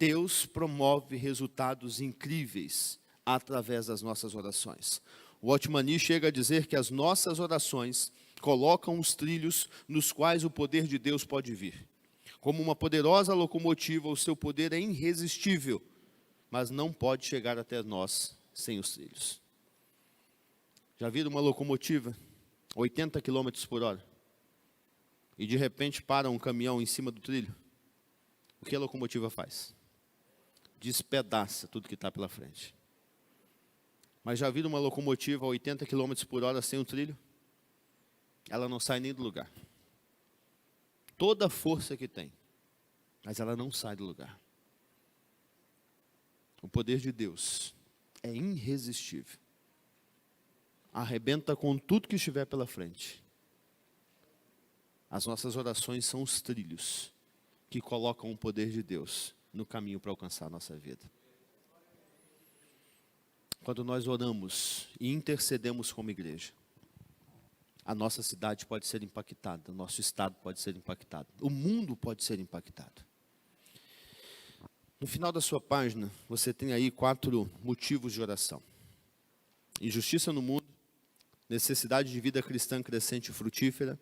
Deus promove resultados incríveis através das nossas orações. O Otmani chega a dizer que as nossas orações colocam os trilhos nos quais o poder de Deus pode vir. Como uma poderosa locomotiva, o seu poder é irresistível, mas não pode chegar até nós sem os trilhos. Já viram uma locomotiva, 80 km por hora, e de repente para um caminhão em cima do trilho? O que a locomotiva faz? Despedaça tudo que está pela frente. Mas já viram uma locomotiva a 80 km por hora sem o trilho? Ela não sai nem do lugar. Toda a força que tem, mas ela não sai do lugar. O poder de Deus é irresistível. Arrebenta com tudo que estiver pela frente. As nossas orações são os trilhos que colocam o poder de Deus no caminho para alcançar a nossa vida. Quando nós oramos e intercedemos como igreja, a nossa cidade pode ser impactada, o nosso estado pode ser impactado, o mundo pode ser impactado. No final da sua página, você tem aí 4 motivos de oração: injustiça no mundo, necessidade de vida cristã crescente e frutífera,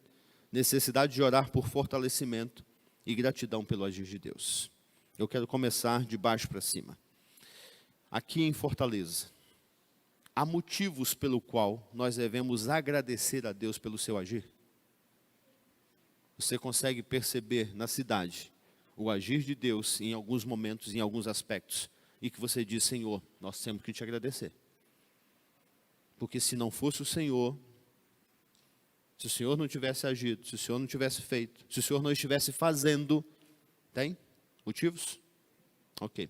necessidade de orar por fortalecimento e gratidão pelo agir de Deus. Eu quero começar de baixo para cima. Aqui em Fortaleza, há motivos pelo qual nós devemos agradecer a Deus pelo seu agir? Você consegue perceber na cidade o agir de Deus em alguns momentos, em alguns aspectos, e que você diz: Senhor, nós temos que te agradecer. Porque se não fosse o Senhor, se o Senhor não tivesse agido, se o Senhor não tivesse feito, se o Senhor não estivesse fazendo, tem motivos? Ok.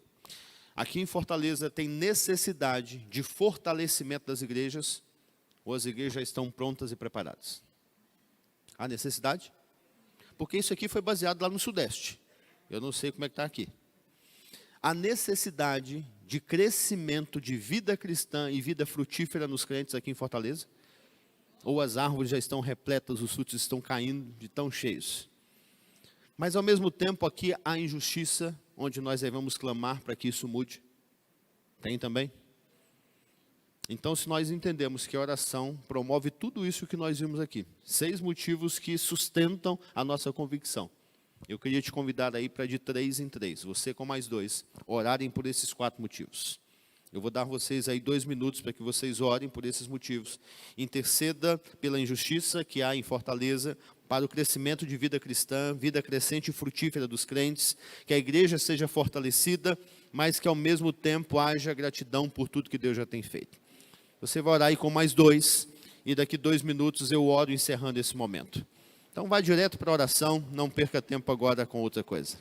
Aqui em Fortaleza tem necessidade de fortalecimento das igrejas, ou as igrejas já estão prontas e preparadas? Há necessidade? Porque isso aqui foi baseado lá no Sudeste. Eu não sei como é que está aqui. Há necessidade de crescimento de vida cristã e vida frutífera nos crentes aqui em Fortaleza? Ou as árvores já estão repletas, os frutos estão caindo de tão cheios? Mas ao mesmo tempo aqui há injustiça, onde nós devemos clamar para que isso mude. Tem também? Então, se nós entendemos que a oração promove tudo isso que nós vimos aqui, 6 motivos que sustentam a nossa convicção. Eu queria te convidar aí para de 3 em 3, você com mais 2, orarem por esses 4 motivos. Eu vou dar a vocês aí 2 minutos para que vocês orem por esses motivos. Interceda pela injustiça que há em Fortaleza, para o crescimento de vida cristã, vida crescente e frutífera dos crentes, que a igreja seja fortalecida, mas que ao mesmo tempo haja gratidão por tudo que Deus já tem feito. Você vai orar aí com mais 2, e daqui 2 minutos eu oro encerrando esse momento. Então vai direto para a oração, não perca tempo agora com outra coisa.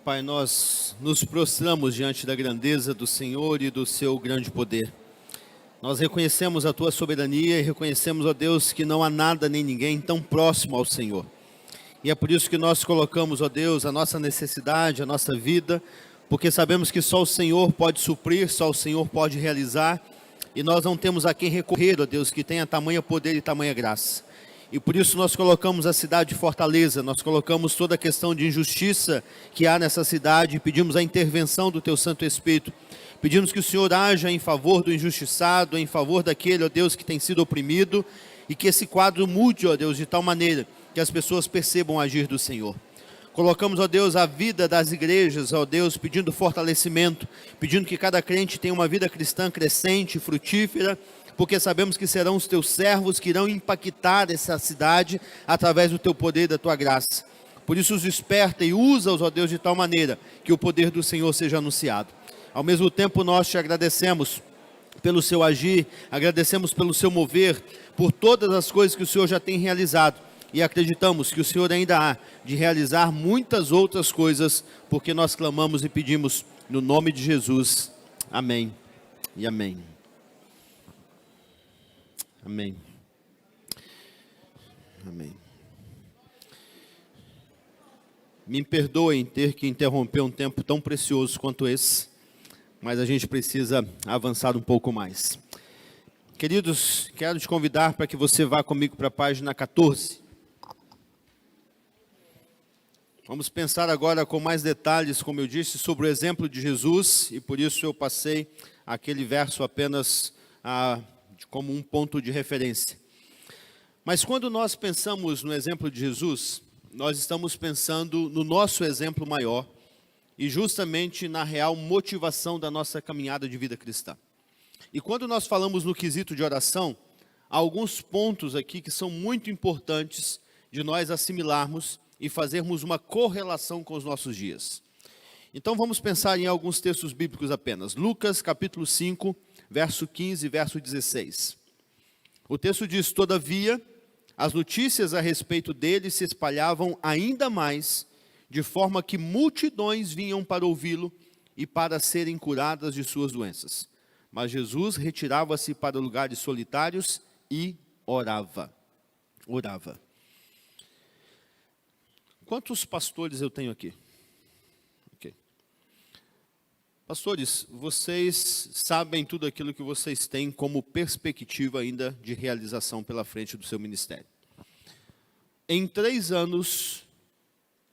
Pai, nós nos prostramos diante da grandeza do Senhor e do seu grande poder. Nós reconhecemos a tua soberania e reconhecemos, ó Deus, que não há nada nem ninguém tão próximo ao Senhor. E é por isso que nós colocamos, ó Deus, a nossa necessidade, a nossa vida, porque sabemos que só o Senhor pode suprir, só o Senhor pode realizar, e nós não temos a quem recorrer, ó Deus, que tenha tamanho poder e tamanha graça. E por isso nós colocamos a cidade de Fortaleza, nós colocamos toda a questão de injustiça que há nessa cidade, e pedimos a intervenção do teu Santo Espírito. Pedimos que o Senhor haja em favor do injustiçado, em favor daquele, ó Deus, que tem sido oprimido, e que esse quadro mude, ó Deus, de tal maneira que as pessoas percebam o agir do Senhor. Colocamos, ó Deus, a vida das igrejas, ó Deus, pedindo fortalecimento, pedindo que cada crente tenha uma vida cristã crescente, frutífera, porque sabemos que serão os teus servos que irão impactar essa cidade através do teu poder e da tua graça. Por isso os desperta e usa-os, ó Deus, de tal maneira que o poder do Senhor seja anunciado. Ao mesmo tempo nós te agradecemos pelo seu agir, agradecemos pelo seu mover, por todas as coisas que o Senhor já tem realizado. E acreditamos que o Senhor ainda há de realizar muitas outras coisas, porque nós clamamos e pedimos no nome de Jesus. Amém e amém. Amém. Amém. Me perdoem ter que interromper um tempo tão precioso quanto esse, mas a gente precisa avançar um pouco mais. Queridos, quero te convidar para que você vá comigo para a página 14. Vamos pensar agora com mais detalhes, como eu disse, sobre o exemplo de Jesus, e por isso eu passei aquele verso apenas como um ponto de referência. Mas quando nós pensamos no exemplo de Jesus, nós estamos pensando no nosso exemplo maior e justamente na real motivação da nossa caminhada de vida cristã. E quando nós falamos no quesito de oração, há alguns pontos aqui que são muito importantes de nós assimilarmos e fazermos uma correlação com os nossos dias. Então vamos pensar em alguns textos bíblicos apenas. Lucas capítulo 5, verso 15 e verso 16. O texto diz: todavia, as notícias a respeito dele se espalhavam ainda mais, de forma que multidões vinham para ouvi-lo e para serem curadas de suas doenças. Mas Jesus retirava-se para lugares solitários e orava. Orava. Quantos pastores eu tenho aqui? Ok. Pastores, vocês sabem tudo aquilo que vocês têm como perspectiva ainda de realização pela frente do seu ministério. Em 3 anos,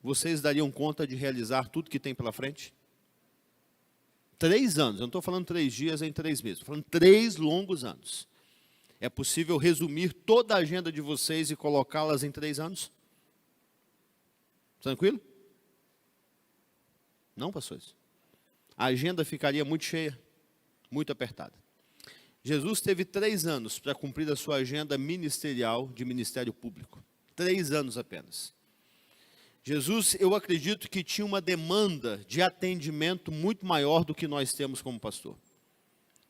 vocês dariam conta de realizar tudo que tem pela frente? 3 anos, eu não estou falando 3 dias em 3 meses, estou falando 3 longos anos. É possível resumir toda a agenda de vocês e colocá-las em 3 anos? Tranquilo? Não, pastores. A agenda ficaria muito cheia, muito apertada. Jesus teve 3 anos para cumprir a sua agenda ministerial de ministério público. 3 anos apenas. Jesus, eu acredito que tinha uma demanda de atendimento muito maior do que nós temos como pastor.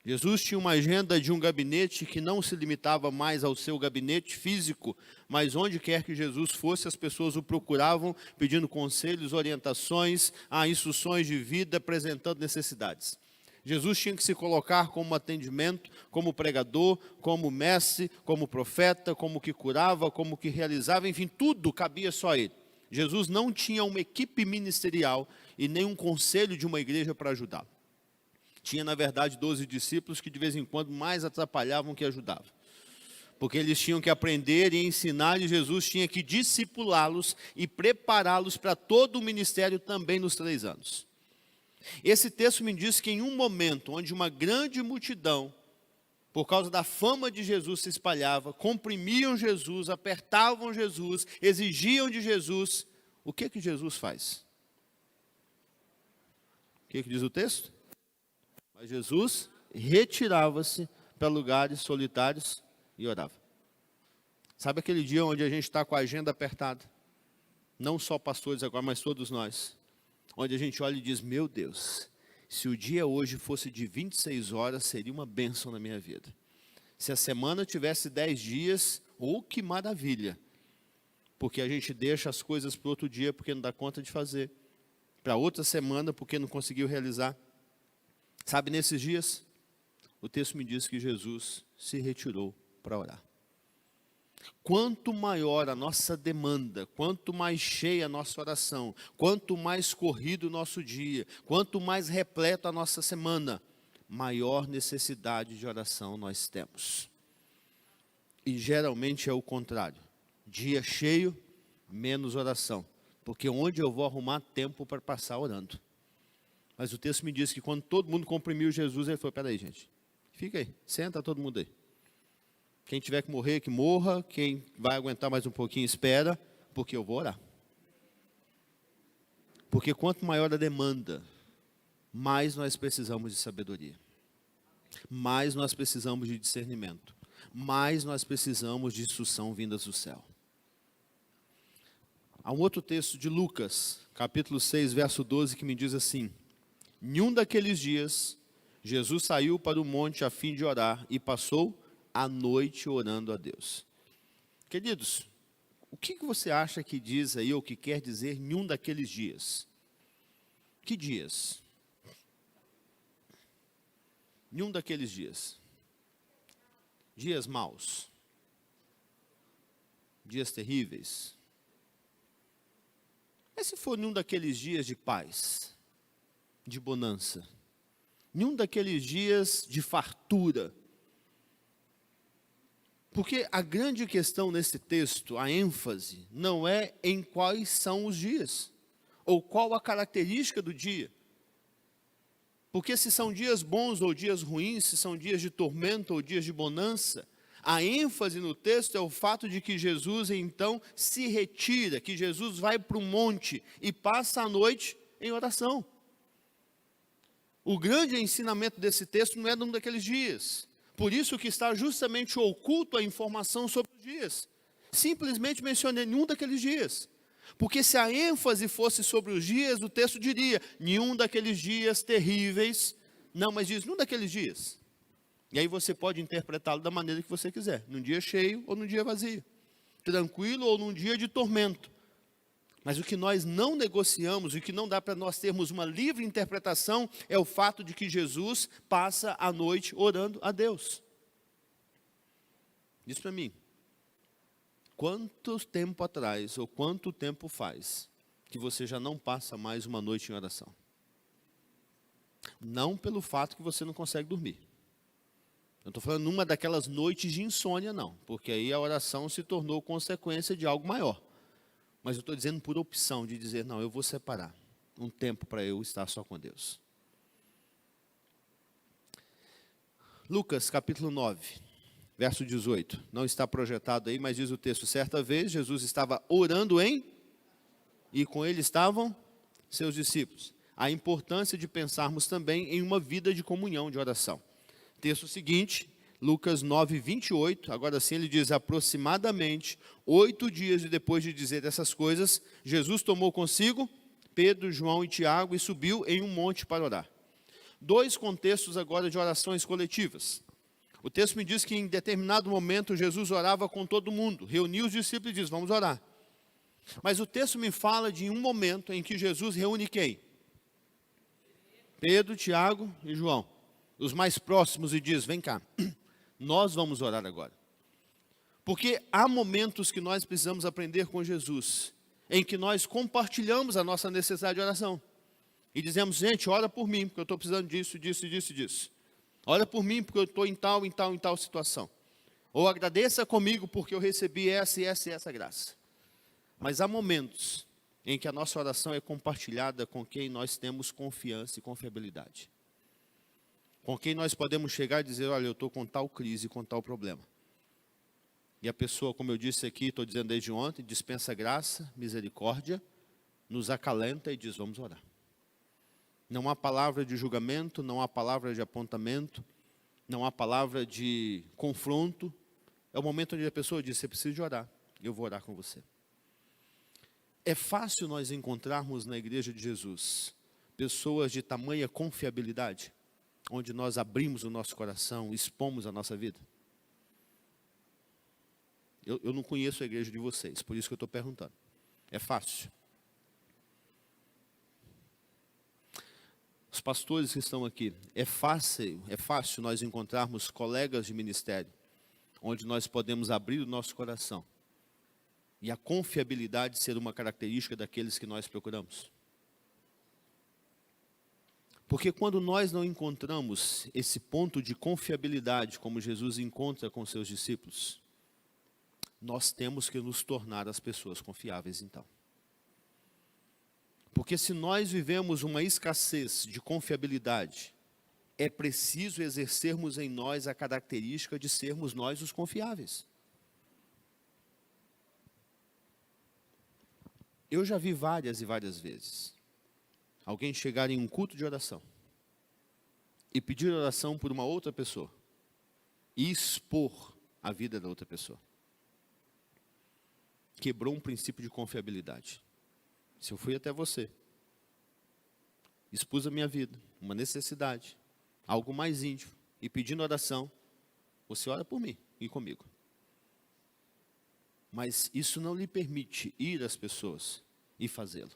Jesus tinha uma agenda de um gabinete que não se limitava mais ao seu gabinete físico, mas onde quer que Jesus fosse, as pessoas o procuravam pedindo conselhos, orientações, instruções de vida, apresentando necessidades. Jesus tinha que se colocar como atendimento, como pregador, como mestre, como profeta, como que curava, como que realizava, enfim, tudo cabia só a ele. Jesus não tinha uma equipe ministerial e nem um conselho de uma igreja para ajudá-lo. Tinha, na verdade, 12 discípulos que de vez em quando mais atrapalhavam que ajudavam. Porque eles tinham que aprender e ensinar, e Jesus tinha que discipulá-los e prepará-los para todo o ministério também nos 3 anos. Esse texto me diz que em um momento onde uma grande multidão, por causa da fama de Jesus, se espalhava, comprimiam Jesus, apertavam Jesus, exigiam de Jesus, o que Jesus faz? O que diz o texto? Mas Jesus retirava-se para lugares solitários e orava. Sabe aquele dia onde a gente está com a agenda apertada? Não só pastores agora, mas todos nós. Onde a gente olha e diz, meu Deus, se o dia hoje fosse de 26 horas, seria uma bênção na minha vida. Se a semana tivesse 10 dias, que maravilha. Porque a gente deixa as coisas para outro dia, porque não dá conta de fazer. para outra semana porque não conseguiu realizar. Sabe, nesses dias, o texto me diz que Jesus se retirou para orar. Quanto maior a nossa demanda, quanto mais cheia a nossa oração, quanto mais corrido o nosso dia, quanto mais repleto a nossa semana, maior necessidade de oração nós temos. E geralmente é o contrário. Dia cheio, menos oração. Porque onde eu vou arrumar tempo para passar orando? Mas o texto me diz que quando todo mundo comprimiu Jesus, ele falou, peraí gente, fica aí, senta todo mundo aí. Quem tiver que morrer, que morra. Quem vai aguentar mais um pouquinho, espera, porque eu vou orar. Porque quanto maior a demanda, mais nós precisamos de sabedoria. Mais nós precisamos de discernimento. Mais nós precisamos de instrução vindas do céu. Há um outro texto de Lucas, capítulo 6, verso 12, que me diz assim: em um daqueles dias, Jesus saiu para o monte a fim de orar e passou a noite orando a Deus. Queridos, o que você acha que diz aí, ou que quer dizer em um daqueles dias? Que dias? Em um daqueles dias. Dias maus. Dias terríveis. Mas se for em um daqueles dias de paz, de bonança, em um daqueles dias de fartura. Porque a grande questão nesse texto, a ênfase, não é em quais são os dias, ou qual a característica do dia. Porque se são dias bons ou dias ruins, se são dias de tormento ou dias de bonança, a ênfase no texto é o fato de que Jesus então se retira, que Jesus vai para o monte e passa a noite em oração. O grande ensinamento desse texto não é num daqueles dias. Por isso que está justamente oculto a informação sobre os dias. Simplesmente mencionei nenhum daqueles dias. Porque se a ênfase fosse sobre os dias, o texto diria, nenhum daqueles dias terríveis. Não, mas diz, nenhum daqueles dias. E aí você pode interpretá-lo da maneira que você quiser. Num dia cheio ou num dia vazio. Tranquilo ou num dia de tormento. Mas o que nós não negociamos, o que não dá para nós termos uma livre interpretação, é o fato de que Jesus passa a noite orando a Deus. Diz para mim, quanto tempo atrás, ou quanto tempo faz, que você já não passa mais uma noite em oração? Não pelo fato que você não consegue dormir. Eu estou falando numa daquelas noites de insônia, não. Porque aí a oração se tornou consequência de algo maior. Mas eu estou dizendo por opção, de dizer, não, eu vou separar um tempo para eu estar só com Deus. Lucas, capítulo 9, verso 18. Não está projetado aí, mas diz o texto, certa vez Jesus estava orando e com ele estavam seus discípulos. A importância de pensarmos também em uma vida de comunhão, de oração. Texto seguinte, Lucas 9, 28, agora sim ele diz, aproximadamente 8 dias depois de dizer essas coisas, Jesus tomou consigo Pedro, João e Tiago e subiu em um monte para orar. Dois contextos agora de orações coletivas. O texto me diz que em determinado momento Jesus orava com todo mundo, reuniu os discípulos e diz, vamos orar. Mas o texto me fala de um momento em que Jesus reúne quem? Pedro, Tiago e João, os mais próximos, e diz, vem cá, nós vamos orar agora. Porque há momentos que nós precisamos aprender com Jesus, em que nós compartilhamos a nossa necessidade de oração. E dizemos, gente, ora por mim, porque eu estou precisando disso, disso, disso, disso. Ora por mim, porque eu estou em tal situação. Ou agradeça comigo, porque eu recebi essa e essa e essa graça. Mas há momentos em que a nossa oração é compartilhada com quem nós temos confiança e confiabilidade. Com quem nós podemos chegar e dizer, olha, eu estou com tal crise, com tal problema. E a pessoa, como eu disse aqui, estou dizendo desde ontem, dispensa graça, misericórdia, nos acalenta e diz, vamos orar. Não há palavra de julgamento, não há palavra de apontamento, não há palavra de confronto. É o momento onde a pessoa diz, você precisa de orar, eu vou orar com você. É fácil nós encontrarmos na igreja de Jesus pessoas de tamanha confiabilidade, onde nós abrimos o nosso coração, expomos a nossa vida? Eu não conheço a igreja de vocês, por isso que eu estou perguntando. É fácil? pastores que estão aqui, é fácil nós encontrarmos colegas de ministério, onde nós podemos abrir o nosso coração, e a confiabilidade ser uma característica daqueles que nós procuramos. Porque quando nós não encontramos esse ponto de confiabilidade, como Jesus encontra com seus discípulos, nós temos que nos tornar as pessoas confiáveis então. Porque se nós vivemos uma escassez de confiabilidade, é preciso exercermos em nós a característica de sermos nós os confiáveis. Eu já vi várias e várias vezes alguém chegar em um culto de oração e pedir oração por uma outra pessoa e expor a vida da outra pessoa. Quebrou um princípio de confiabilidade. Se eu fui até você, expus a minha vida, uma necessidade, algo mais íntimo, e pedindo oração, você ora por mim e comigo. Mas isso não lhe permite ir às pessoas e fazê-lo.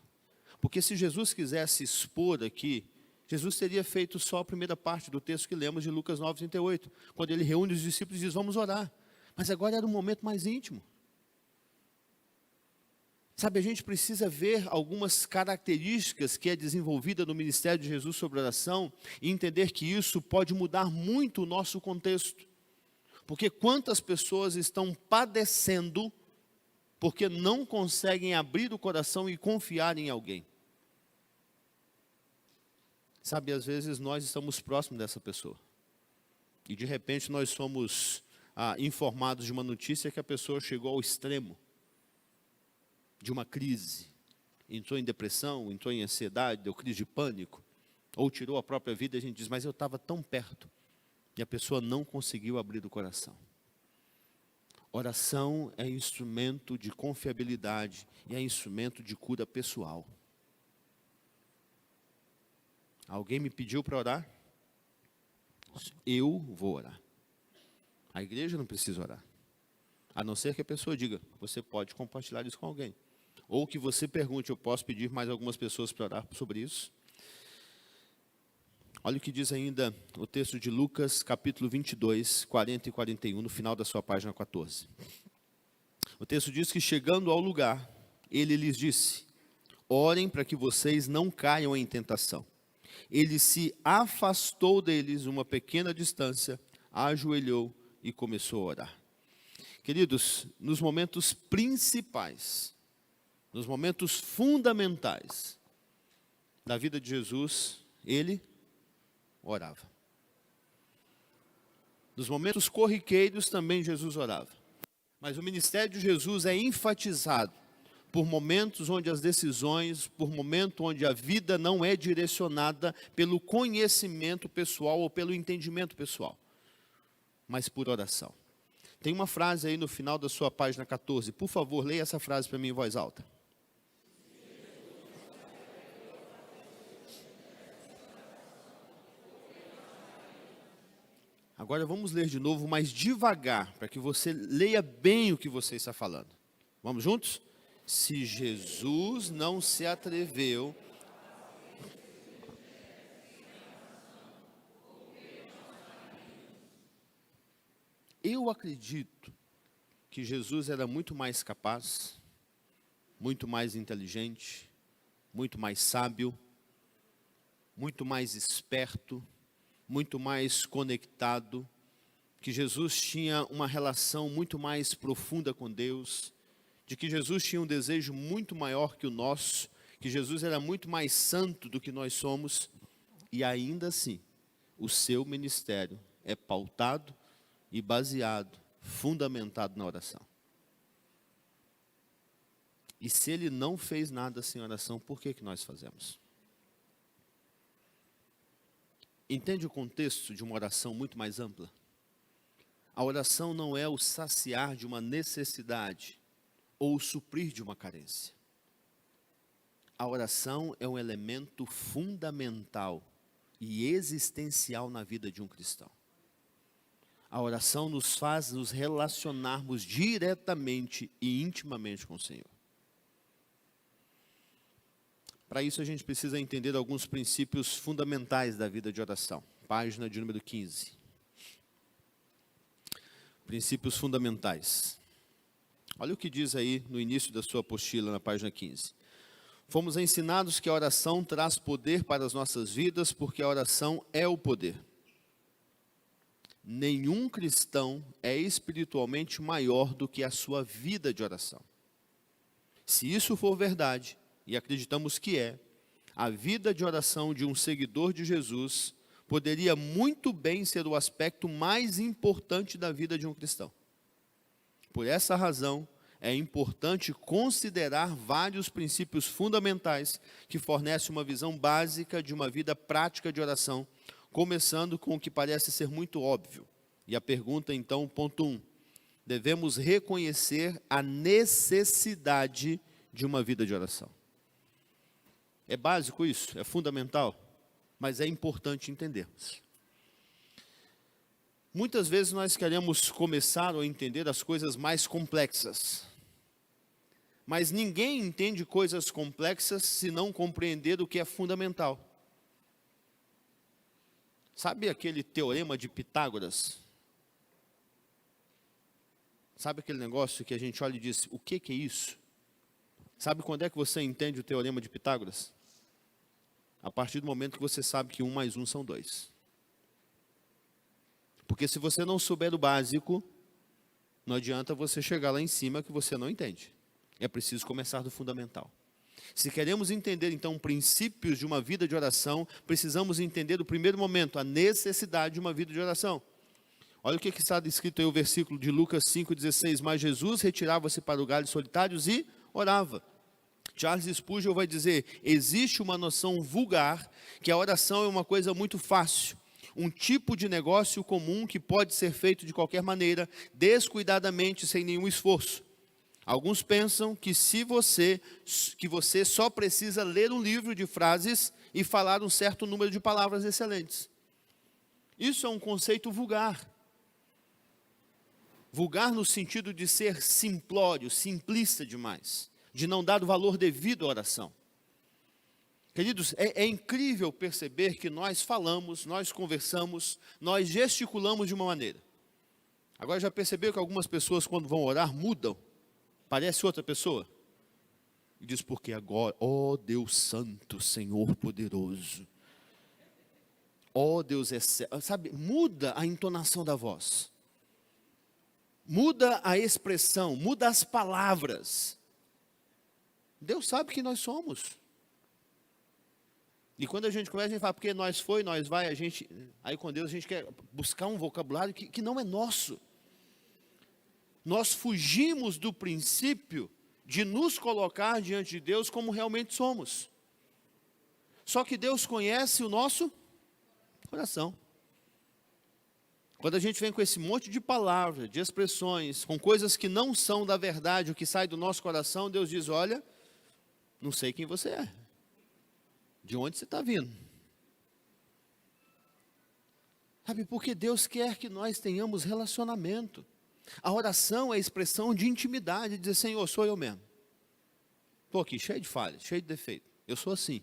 Porque se Jesus quisesse expor aqui, Jesus teria feito só a primeira parte do texto que lemos de Lucas 9:38, quando ele reúne os discípulos e diz, vamos orar. Mas agora era um momento mais íntimo. Sabe, a gente precisa ver algumas características que é desenvolvida no ministério de Jesus sobre oração e entender que isso pode mudar muito o nosso contexto. Porque quantas pessoas estão padecendo porque não conseguem abrir o coração e confiar em alguém. Sabe, às vezes nós estamos próximos dessa pessoa. E de repente nós somos informados de uma notícia que a pessoa chegou ao extremo de uma crise. Entrou em depressão, entrou em ansiedade, deu crise de pânico. Ou tirou a própria vida e a gente diz, mas eu estava tão perto. E a pessoa não conseguiu abrir o coração. Oração é instrumento de confiabilidade e é instrumento de cura pessoal. Alguém me pediu para orar? Eu vou orar. A igreja não precisa orar. A não ser que a pessoa diga, você pode compartilhar isso com alguém. Ou que você pergunte, eu posso pedir mais algumas pessoas para orar sobre isso? Olha o que diz ainda o texto de Lucas, capítulo 22, 40 e 41, no final da sua página 14. O texto diz que chegando ao lugar, ele lhes disse, orem para que vocês não caiam em tentação. Ele se afastou deles uma pequena distância, ajoelhou e começou a orar. Queridos, nos momentos principais, nos momentos fundamentais da vida de Jesus, ele orava. Nos momentos corriqueiros também Jesus orava. Mas o ministério de Jesus é enfatizado por momentos onde as decisões, por momentos onde a vida não é direcionada pelo conhecimento pessoal ou pelo entendimento pessoal, mas por oração. Tem uma frase aí no final da sua página 14. Por favor, leia essa frase para mim em voz alta. Agora vamos ler de novo, mais devagar, para que você leia bem o que você está falando. Vamos juntos? Se Jesus não se atreveu... Eu acredito que Jesus era muito mais capaz, muito mais inteligente, muito mais sábio, muito mais esperto, muito mais conectado, que Jesus tinha uma relação muito mais profunda com Deus, de que Jesus tinha um desejo muito maior que o nosso, que Jesus era muito mais santo do que nós somos, e ainda assim, o seu ministério é pautado e baseado, fundamentado na oração. E se ele não fez nada sem oração, por que nós fazemos? Entende o contexto de uma oração muito mais ampla? A oração não é o saciar de uma necessidade ou o suprir de uma carência. A oração é um elemento fundamental e existencial na vida de um cristão. A oração nos faz nos relacionarmos diretamente e intimamente com o Senhor. Para isso a gente precisa entender alguns princípios fundamentais da vida de oração. Página de número 15. Princípios fundamentais. Olha o que diz aí no início da sua apostila, na página 15. Fomos ensinados que a oração traz poder para as nossas vidas, porque a oração é o poder. Nenhum cristão é espiritualmente maior do que a sua vida de oração. Se isso for verdade, e acreditamos que é, a vida de oração de um seguidor de Jesus poderia muito bem ser o aspecto mais importante da vida de um cristão. Por essa razão, é importante considerar vários princípios fundamentais que fornecem uma visão básica de uma vida prática de oração, começando com o que parece ser muito óbvio. E a pergunta então, ponto 1. Devemos reconhecer a necessidade de uma vida de oração. É básico isso? É fundamental? Mas é importante entendermos. Muitas vezes nós queremos começar a entender as coisas mais complexas. Mas ninguém entende coisas complexas se não compreender o que é fundamental. Sabe aquele teorema de Pitágoras? Sabe aquele negócio que a gente olha e diz, o que é isso? Sabe quando é que você entende o teorema de Pitágoras? A partir do momento que você sabe que 1 mais 1 são 2. Porque se você não souber o básico, não adianta você chegar lá em cima que você não entende. É preciso começar do fundamental. Se queremos entender, então, princípios de uma vida de oração, precisamos entender, no primeiro momento, a necessidade de uma vida de oração. Olha o que está escrito aí, o versículo de Lucas 5,16. Mas Jesus retirava-se para lugares solitários e orava. Charles Spurgeon vai dizer, existe uma noção vulgar, que a oração é uma coisa muito fácil. Um tipo de negócio comum que pode ser feito de qualquer maneira, descuidadamente, sem nenhum esforço. Alguns pensam que você só precisa ler um livro de frases e falar um certo número de palavras excelentes. Isso é um conceito vulgar. Vulgar no sentido de ser simplório, simplista demais, de não dar o valor devido à oração. Queridos, é incrível perceber que nós falamos, nós conversamos, nós gesticulamos de uma maneira. Agora já percebeu que algumas pessoas quando vão orar mudam? Parece outra pessoa? E diz, porque agora, ó Deus Santo, Senhor poderoso. Ó Deus sabe, muda a entonação da voz. Muda a expressão, muda as palavras. Deus sabe que nós somos. E quando a gente começa, a gente fala, porque nós foi, nós vai, aí com Deus a gente quer buscar um vocabulário que não é nosso. Nós fugimos do princípio de nos colocar diante de Deus como realmente somos. Só que Deus conhece o nosso coração. Quando a gente vem com esse monte de palavras, de expressões, com coisas que não são da verdade, o que sai do nosso coração, Deus diz, olha, não sei quem você é. De onde você está vindo? Sabe, porque Deus quer que nós tenhamos relacionamento. A oração é a expressão de intimidade, de dizer, Senhor, sou eu mesmo. Estou aqui cheio de falhas, cheio de defeito. Eu sou assim.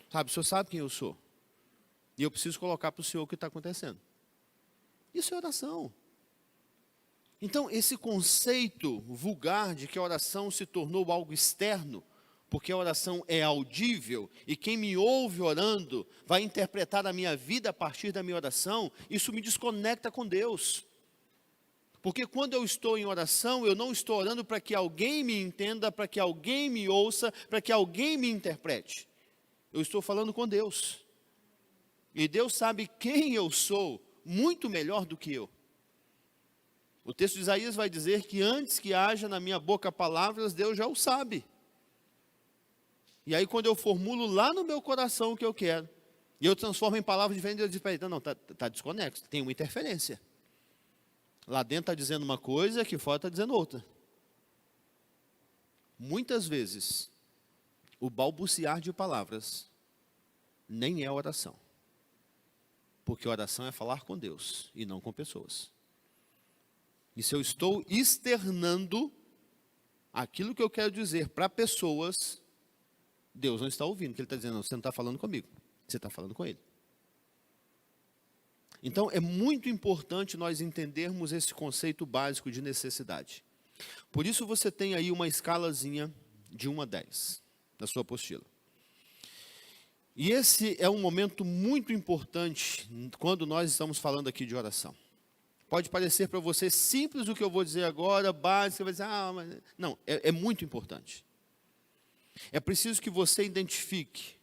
Sabe, o Senhor sabe quem eu sou. E eu preciso colocar para o Senhor o que está acontecendo. Isso é oração. Então, esse conceito vulgar de que a oração se tornou algo externo, porque a oração é audível, e quem me ouve orando vai interpretar a minha vida a partir da minha oração, isso me desconecta com Deus. Porque quando eu estou em oração, eu não estou orando para que alguém me entenda, para que alguém me ouça, para que alguém me interprete. Eu estou falando com Deus. E Deus sabe quem eu sou, muito melhor do que eu. O texto de Isaías vai dizer que antes que haja na minha boca palavras, Deus já o sabe. E aí quando eu formulo lá no meu coração o que eu quero, e eu transformo em palavras diferentes, eu digo, não, está desconexo, tem uma interferência. Lá dentro está dizendo uma coisa, aqui fora está dizendo outra. Muitas vezes, o balbuciar de palavras nem é oração. Porque oração é falar com Deus e não com pessoas. E se eu estou externando aquilo que eu quero dizer para pessoas, Deus não está ouvindo, que ele está dizendo, não, você não está falando comigo, você está falando com ele. Então, é muito importante nós entendermos esse conceito básico de necessidade. Por isso, você tem aí uma escalazinha de 1 a 10 na sua apostila. E esse é um momento muito importante quando nós estamos falando aqui de oração. Pode parecer para você simples o que eu vou dizer agora, básico, você vai dizer, mas... Não, é muito importante. É preciso que você identifique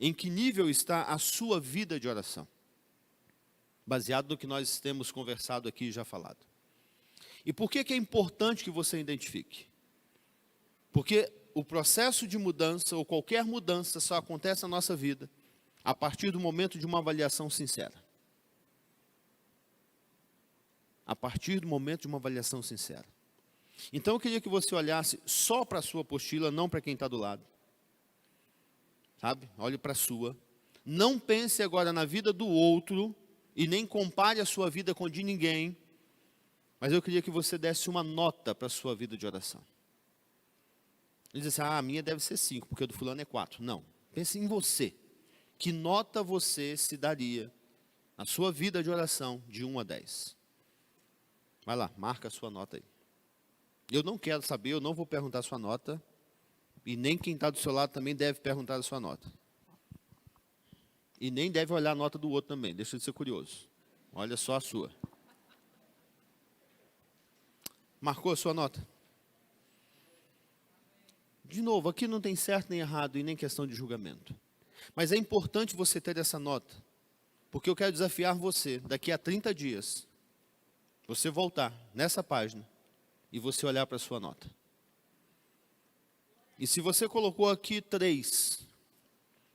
em que nível está a sua vida de oração, baseado no que nós temos conversado aqui e já falado. E por que é importante que você identifique? Porque o processo de mudança, ou qualquer mudança, só acontece na nossa vida a partir do momento de uma avaliação sincera. A partir do momento de uma avaliação sincera. Então eu queria que você olhasse só para a sua apostila, não para quem está do lado. Sabe? Olhe para a sua. Não pense agora na vida do outro e nem compare a sua vida com a de ninguém. Mas eu queria que você desse uma nota para a sua vida de oração. Ele diz assim, a minha deve ser 5, porque a do fulano é 4. Não, pense em você. Que nota você se daria na sua vida de oração de 1 a 10? Vai lá, marca a sua nota aí. Eu não quero saber, eu não vou perguntar a sua nota. E nem quem está do seu lado também deve perguntar a sua nota. E nem deve olhar a nota do outro também, deixa de ser curioso. Olha só a sua. Marcou a sua nota? De novo, aqui não tem certo nem errado e nem questão de julgamento. Mas é importante você ter essa nota. Porque eu quero desafiar você, daqui a 30 dias, você voltar nessa página e você olhar para a sua nota. E se você colocou aqui 3,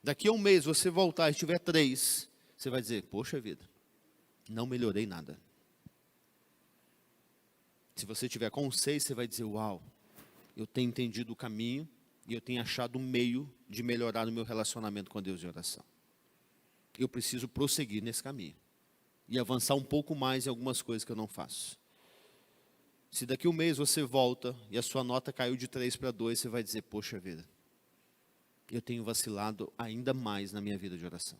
daqui a um mês você voltar e tiver 3, você vai dizer, poxa vida, não melhorei nada. Se você tiver com 6, você vai dizer, uau, eu tenho entendido o caminho e eu tenho achado um meio de melhorar o meu relacionamento com Deus em oração. Eu preciso prosseguir nesse caminho e avançar um pouco mais em algumas coisas que eu não faço. Se daqui a um mês você volta e a sua nota caiu de 3 para 2, você vai dizer, poxa vida, eu tenho vacilado ainda mais na minha vida de oração.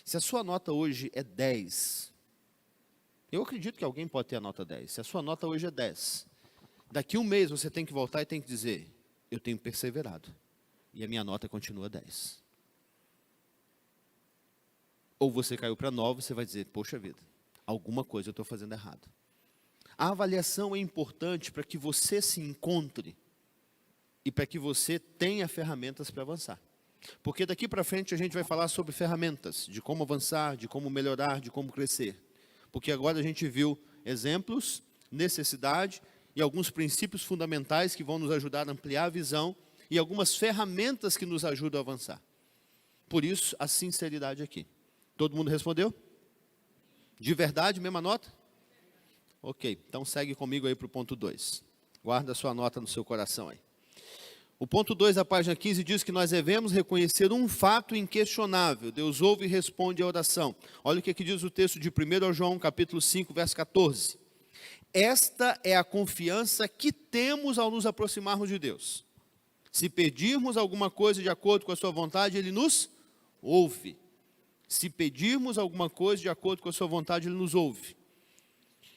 Se a sua nota hoje é 10, eu acredito que alguém pode ter a nota 10. Se a sua nota hoje é 10, daqui a um mês você tem que voltar e tem que dizer, eu tenho perseverado e a minha nota continua 10. Ou você caiu para 9, você vai dizer, poxa vida, alguma coisa eu estou fazendo errado. A avaliação é importante para que você se encontre e para que você tenha ferramentas para avançar. Porque daqui para frente a gente vai falar sobre ferramentas, de como avançar, de como melhorar, de como crescer. Porque agora a gente viu exemplos, necessidade e alguns princípios fundamentais que vão nos ajudar a ampliar a visão e algumas ferramentas que nos ajudam a avançar. Por isso, a sinceridade aqui. Todo mundo respondeu? De verdade, mesma nota? Ok, então segue comigo aí para o ponto 2. Guarda a sua nota no seu coração aí. O ponto 2 da página 15 diz que nós devemos reconhecer um fato inquestionável. Deus ouve e responde à oração. Olha o que aqui diz o texto de 1 João, capítulo 5, verso 14. Esta é a confiança que temos ao nos aproximarmos de Deus. Se pedirmos alguma coisa de acordo com a sua vontade, Ele nos ouve. Se pedirmos alguma coisa de acordo com a sua vontade, Ele nos ouve.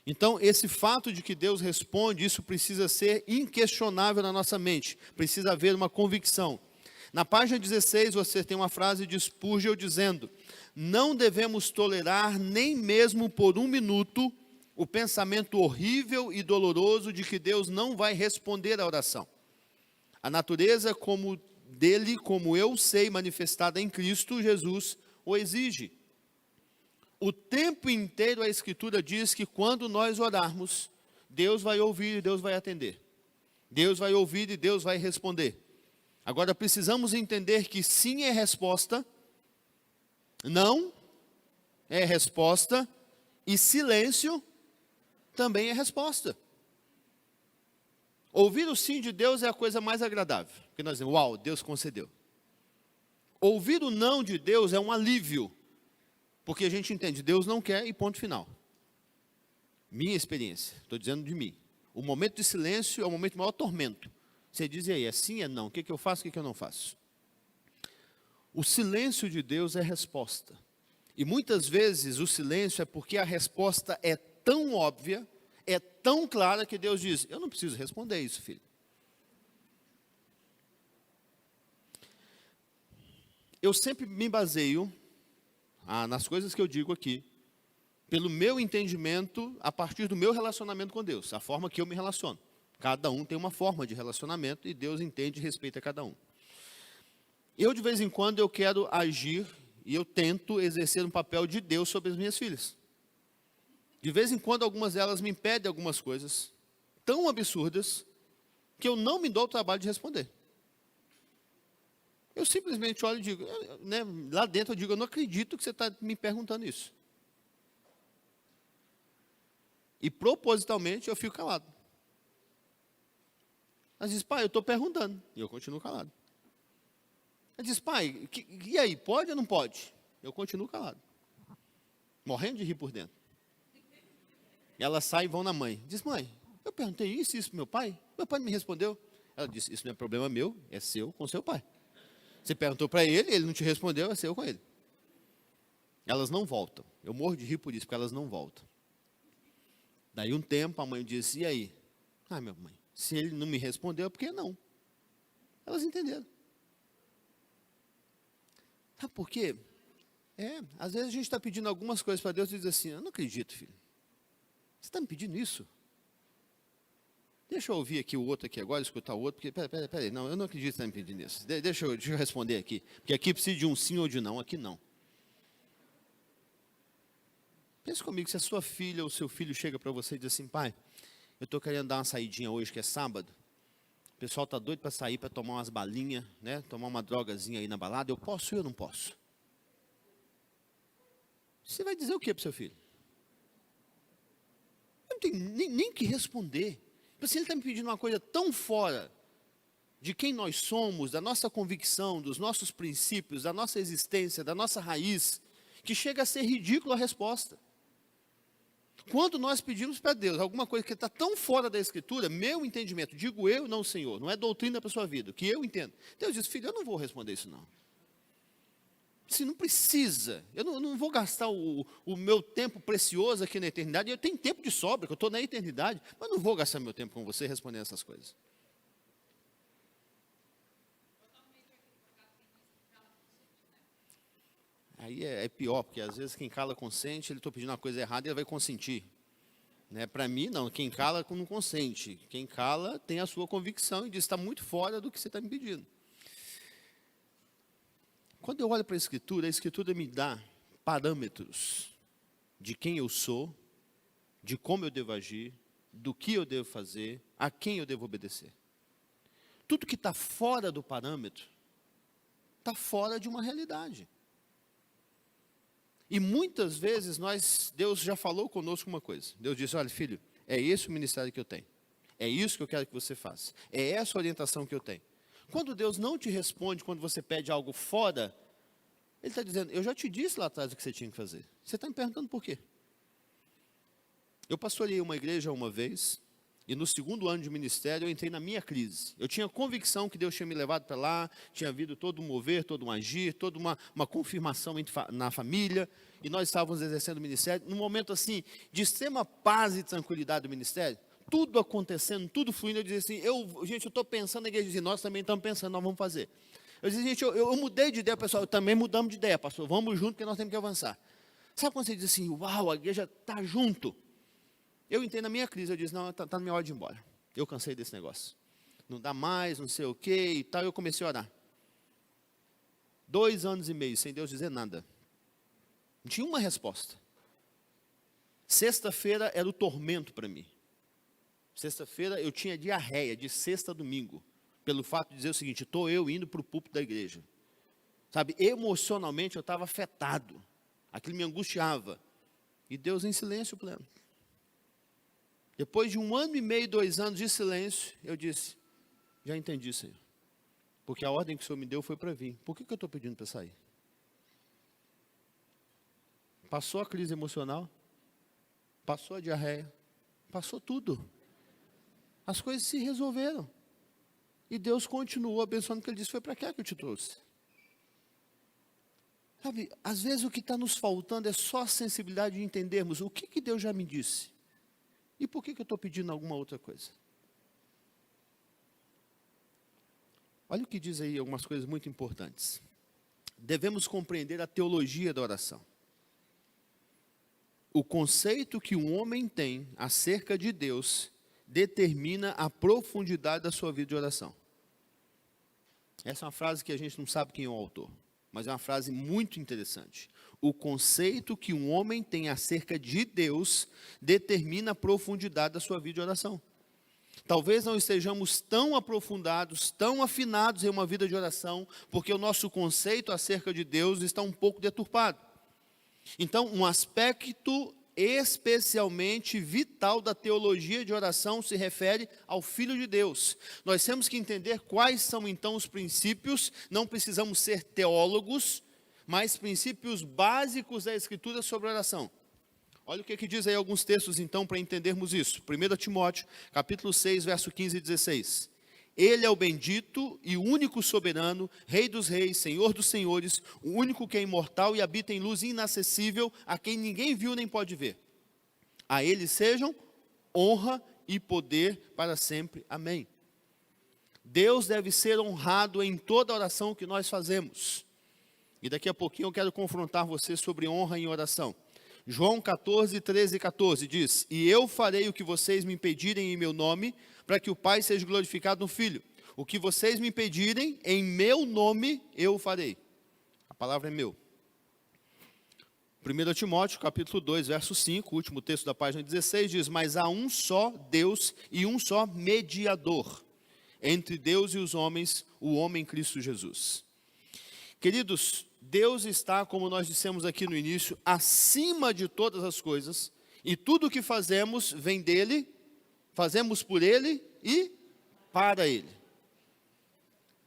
Então, esse fato de que Deus responde, isso precisa ser inquestionável na nossa mente. Precisa haver uma convicção. Na página 16, você tem uma frase de Spurgeon dizendo, não devemos tolerar nem mesmo por um minuto o pensamento horrível e doloroso de que Deus não vai responder à oração. A natureza dele, como eu sei, manifestada em Cristo Jesus, o exige. O tempo inteiro a Escritura diz que quando nós orarmos, Deus vai ouvir e Deus vai atender. Deus vai ouvir e Deus vai responder. Agora precisamos entender que sim é resposta, não é resposta e silêncio também é resposta. Ouvir o sim de Deus é a coisa mais agradável, porque nós dizemos, uau, Deus concedeu. Ouvir o não de Deus é um alívio, porque a gente entende, Deus não quer e ponto final. Minha experiência, estou dizendo de mim. O momento de silêncio é o momento de maior tormento. Você diz, e aí, é sim, é não? O que, que eu faço, o que, que eu não faço? O silêncio de Deus é resposta. E muitas vezes o silêncio é porque a resposta é tão óbvia, é tão clara, que Deus diz, eu não preciso responder isso, filho. Eu sempre me baseio nas coisas que eu digo aqui, pelo meu entendimento, a partir do meu relacionamento com Deus, a forma que eu me relaciono. Cada um tem uma forma de relacionamento e Deus entende e respeita cada um. Eu, de vez em quando, eu quero agir e eu tento exercer um papel de Deus sobre as minhas filhas. De vez em quando, algumas delas me impedem algumas coisas tão absurdas que eu não me dou o trabalho de responder. Eu simplesmente olho e digo, né, lá dentro eu digo, eu não acredito que você está me perguntando isso. E propositalmente eu fico calado. Ela diz, pai, eu estou perguntando. E eu continuo calado. Ela diz, pai, e aí, pode ou não pode? Eu continuo calado. Morrendo de rir por dentro. E ela sai e vão na mãe. Diz, mãe, eu perguntei isso e isso para meu pai. Meu pai me respondeu. Ela disse, isso não é problema meu, é seu com seu pai. Você perguntou para ele não te respondeu, é seu com ele. Elas não voltam. Eu morro de rir por isso, porque elas não voltam. Daí um tempo a mãe disse, e aí? Ah, minha mãe, se ele não me respondeu, é porque não. Elas entenderam. Sabe por quê? Às vezes a gente está pedindo algumas coisas para Deus e diz assim, eu não acredito, filho. Você está me pedindo isso? Deixa eu ouvir aqui o outro aqui agora, escutar o outro, porque, peraí, não, eu não acredito que você está me pedindo isso. Deixa eu responder aqui, porque aqui precisa de um sim ou de não, aqui não. Pense comigo, se a sua filha ou seu filho chega para você e diz assim, pai, eu estou querendo dar uma saidinha hoje, que é sábado, o pessoal está doido para sair, para tomar umas balinhas, né, tomar uma drogazinha aí na balada, eu posso ou eu não posso? Você vai dizer o que para o seu filho? Não tem nem que responder. Se ele está me pedindo uma coisa tão fora de quem nós somos, da nossa convicção, dos nossos princípios, da nossa existência, da nossa raiz, que chega a ser ridícula a resposta. Quando nós pedimos para Deus alguma coisa que está tão fora da Escritura, meu entendimento, digo eu, não o Senhor, não é doutrina para a sua vida, que eu entendo. Deus diz, filho, eu não vou responder isso não. Se não precisa, eu não vou gastar o meu tempo precioso aqui na eternidade, eu tenho tempo de sobra, que eu estou na eternidade, mas não vou gastar meu tempo com você respondendo essas coisas. Aí é pior, porque às vezes quem cala consente, ele está pedindo uma coisa errada e ele vai consentir. Né? Para mim, não, quem cala não consente. Quem cala tem a sua convicção e diz, está muito fora do que você está me pedindo. Quando eu olho para a Escritura me dá parâmetros de quem eu sou, de como eu devo agir, do que eu devo fazer, a quem eu devo obedecer. Tudo que está fora do parâmetro, está fora de uma realidade. E muitas vezes Deus já falou conosco uma coisa. Deus disse, olha filho, é esse o ministério que eu tenho. É isso que eu quero que você faça. É essa a orientação que eu tenho. Quando Deus não te responde, quando você pede algo fora, Ele está dizendo, eu já te disse lá atrás o que você tinha que fazer. Você está me perguntando por quê? Eu pastoreei uma igreja uma vez, e no segundo ano de ministério eu entrei na minha crise. Eu tinha convicção que Deus tinha me levado para lá, tinha havido todo um mover, todo um agir, toda uma confirmação na família, e nós estávamos exercendo o ministério, num momento assim, de extrema paz e tranquilidade do ministério, tudo acontecendo, tudo fluindo. Eu dizia assim, gente, eu estou pensando na igreja, e nós também estamos pensando, nós vamos fazer. Eu dizia, gente, eu mudei de ideia, pessoal, também mudamos de ideia, pastor, vamos junto, porque nós temos que avançar. Sabe quando você diz assim, uau, a igreja está junto? Eu entrei na minha crise, eu disse, não, está na minha hora de ir embora. Eu cansei desse negócio. Não dá mais, não sei o quê e tal, eu comecei a orar. 2 anos e meio, sem Deus dizer nada. Não tinha uma resposta. Sexta-feira era o tormento para mim. Sexta-feira eu tinha diarreia, de sexta a domingo, pelo fato de dizer o seguinte, estou eu indo para o púlpito da igreja. Sabe, emocionalmente eu estava afetado. Aquilo me angustiava. E Deus em silêncio pleno. Depois de 1 ano e meio, 2 anos de silêncio, eu disse, já entendi, Senhor. Porque a ordem que o Senhor me deu foi para vir. Por que eu estou pedindo para sair? Passou a crise emocional, passou a diarreia, passou tudo. As coisas se resolveram. E Deus continuou abençoando, porque ele disse, foi para cá que eu te trouxe. Sabe, às vezes o que está nos faltando é só a sensibilidade de entendermos o que Deus já me disse. E por que eu estou pedindo alguma outra coisa? Olha o que diz aí algumas coisas muito importantes. Devemos compreender a teologia da oração. O conceito que um homem tem acerca de Deus determina a profundidade da sua vida de oração. Essa é uma frase que a gente não sabe quem é o autor, mas é uma frase muito interessante. O conceito que um homem tem acerca de Deus determina a profundidade da sua vida de oração. Talvez não estejamos tão aprofundados, tão afinados em uma vida de oração, porque o nosso conceito acerca de Deus está um pouco deturpado. Então, um aspecto especialmente vital da teologia de oração se refere ao Filho de Deus. Nós temos que entender quais são então os princípios, não precisamos ser teólogos, mas princípios básicos da Escritura sobre a oração. Olha o que diz aí alguns textos então para entendermos isso. 1 Timóteo, capítulo 6, verso 15 e 16. Ele é o bendito e único soberano, Rei dos reis, Senhor dos senhores, o único que é imortal e habita em luz inacessível, a quem ninguém viu nem pode ver. A ele sejam honra e poder para sempre. Amém. Deus deve ser honrado em toda oração que nós fazemos. E daqui a pouquinho eu quero confrontar você sobre honra em oração. João 14, 13 e 14 diz, e eu farei o que vocês me pedirem em meu nome, para que o Pai seja glorificado no Filho. O que vocês me pedirem em meu nome, eu farei. A palavra é meu. 1 Timóteo, capítulo 2, verso 5, o último texto da página 16, diz, mas há um só Deus e um só mediador, entre Deus e os homens, o homem Cristo Jesus. Queridos, Deus está, como nós dissemos aqui no início, acima de todas as coisas, e tudo o que fazemos vem dele, fazemos por ele e para ele.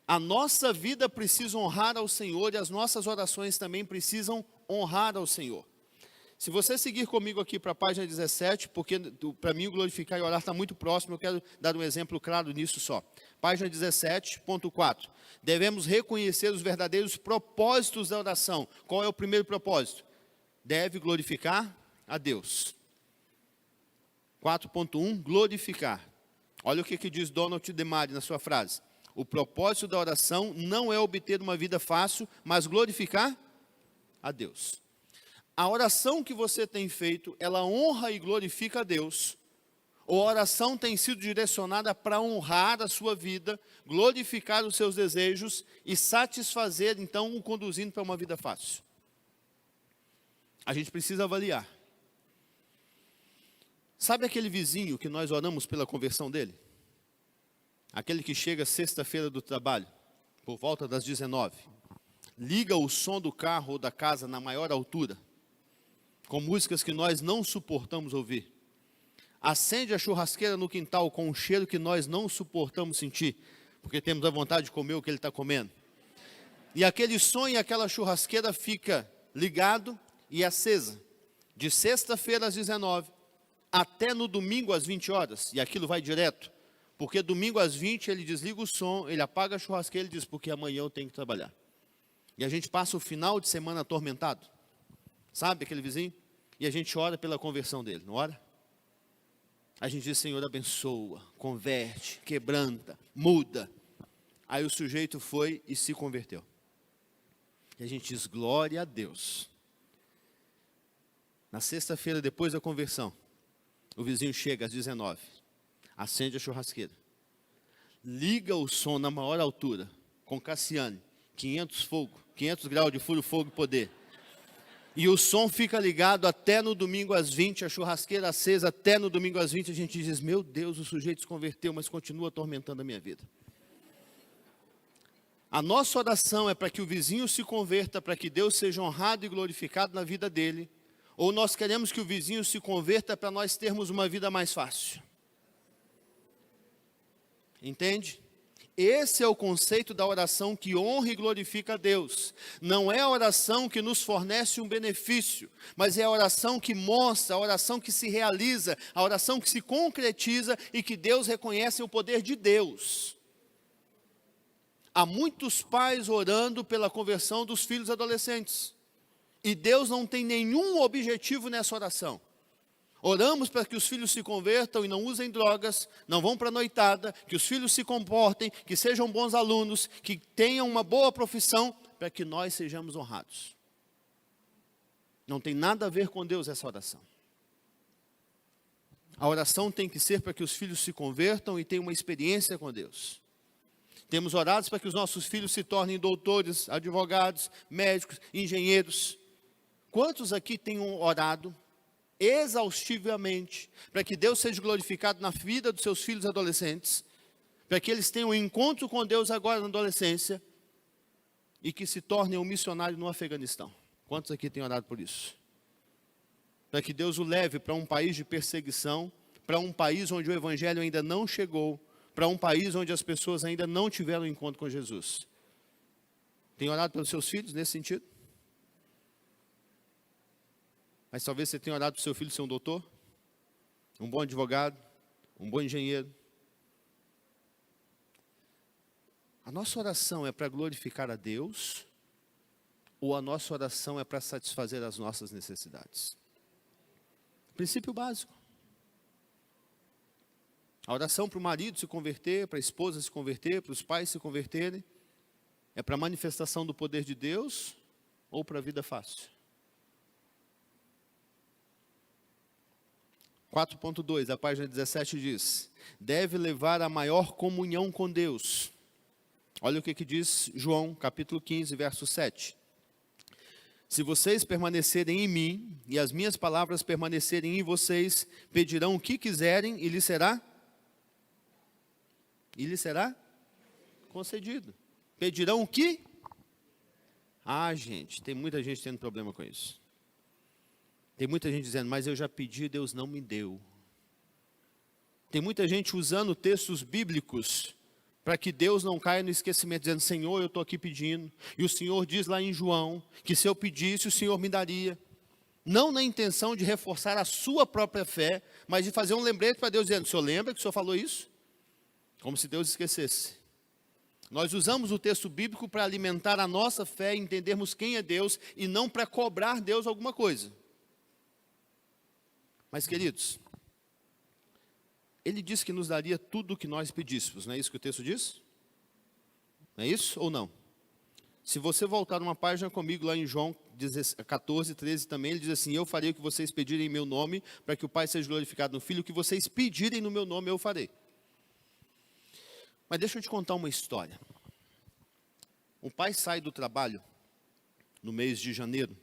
A nossa vida precisa honrar ao Senhor e as nossas orações também precisam honrar ao Senhor. Se você seguir comigo aqui para a página 17, porque para mim o glorificar e orar está muito próximo, eu quero dar um exemplo claro nisso só. Página 17.4. Devemos reconhecer os verdadeiros propósitos da oração. Qual é o primeiro propósito? Deve glorificar a Deus. 4.1, glorificar. Olha o que diz Donald DeMari na sua frase. O propósito da oração não é obter uma vida fácil, mas glorificar a Deus. A oração que você tem feito, ela honra e glorifica a Deus. Ou a oração tem sido direcionada para honrar a sua vida, glorificar os seus desejos e satisfazer, então, o conduzindo para uma vida fácil. A gente precisa avaliar. Sabe aquele vizinho que nós oramos pela conversão dele? Aquele que chega sexta-feira do trabalho, por volta das 19, liga o som do carro ou da casa na maior altura, com músicas que nós não suportamos ouvir. Acende a churrasqueira no quintal com um cheiro que nós não suportamos sentir, porque temos a vontade de comer o que ele está comendo. E aquele som e aquela churrasqueira fica ligado e acesa, de sexta-feira às 19, até no domingo às 20 horas, e aquilo vai direto, porque domingo às 20 ele desliga o som, ele apaga a churrasqueira e diz, porque amanhã eu tenho que trabalhar. E a gente passa o final de semana atormentado, sabe aquele vizinho? E a gente ora pela conversão dele, não ora? A gente diz, Senhor, abençoa, converte, quebranta, muda. Aí o sujeito foi e se converteu. E a gente diz, glória a Deus. Na sexta-feira, depois da conversão, o vizinho chega às 19, acende a churrasqueira, liga o som na maior altura, com Cassiane, 500 graus de furo, fogo e poder. E o som fica ligado até no domingo às 20, a churrasqueira acesa até no domingo às 20, a gente diz, meu Deus, o sujeito se converteu, mas continua atormentando a minha vida. A nossa oração é para que o vizinho se converta, para que Deus seja honrado e glorificado na vida dele, ou nós queremos que o vizinho se converta para nós termos uma vida mais fácil? Entende? Esse é o conceito da oração que honra e glorifica a Deus. Não é a oração que nos fornece um benefício, mas é a oração que mostra, a oração que se realiza, a oração que se concretiza e que Deus reconhece o poder de Deus. Há muitos pais orando pela conversão dos filhos adolescentes. E Deus não tem nenhum objetivo nessa oração. Oramos para que os filhos se convertam e não usem drogas, não vão para a noitada, que os filhos se comportem, que sejam bons alunos, que tenham uma boa profissão, para que nós sejamos honrados. Não tem nada a ver com Deus essa oração. A oração tem que ser para que os filhos se convertam e tenham uma experiência com Deus. Temos orado para que os nossos filhos se tornem doutores, advogados, médicos, engenheiros. Quantos aqui têm orado exaustivamente para que Deus seja glorificado na vida dos seus filhos adolescentes, para que eles tenham um encontro com Deus agora na adolescência e que se tornem um missionário no Afeganistão? Quantos aqui têm orado por isso? Para que Deus o leve para um país de perseguição, para um país onde o evangelho ainda não chegou, para um país onde as pessoas ainda não tiveram encontro com Jesus. Tem orado pelos seus filhos nesse sentido? Mas talvez você tenha orado para o seu filho ser um doutor, um bom advogado, um bom engenheiro. A nossa oração é para glorificar a Deus, ou a nossa oração é para satisfazer as nossas necessidades? Princípio básico. A oração para o marido se converter, para a esposa se converter, para os pais se converterem, é para a manifestação do poder de Deus ou para a vida fácil? 4.2, a página 17 diz: deve levar a maior comunhão com Deus. Olha o que diz João, capítulo 15, verso 7. Se vocês permanecerem em mim, e as minhas palavras permanecerem em vocês, pedirão o que quiserem, e lhes será concedido. Pedirão o que? Gente, tem muita gente tendo problema com isso. Tem muita gente dizendo, mas eu já pedi e Deus não me deu. Tem muita gente usando textos bíblicos para que Deus não caia no esquecimento, dizendo, Senhor, eu estou aqui pedindo. E o Senhor diz lá em João, que se eu pedisse, o Senhor me daria. Não na intenção de reforçar a sua própria fé, mas de fazer um lembrete para Deus, dizendo, o Senhor lembra que o Senhor falou isso? Como se Deus esquecesse. Nós usamos o texto bíblico para alimentar a nossa fé, entendermos quem é Deus, e não para cobrar Deus alguma coisa. Mas, queridos, Ele disse que nos daria tudo o que nós pedíssemos, não é isso que o texto diz? Não é isso ou não? Se você voltar uma página comigo lá em João 14, 13 também, ele diz assim, eu farei o que vocês pedirem em meu nome, para que o Pai seja glorificado no Filho, o que vocês pedirem no meu nome eu farei. Mas deixa eu te contar uma história. O pai sai do trabalho no mês de janeiro,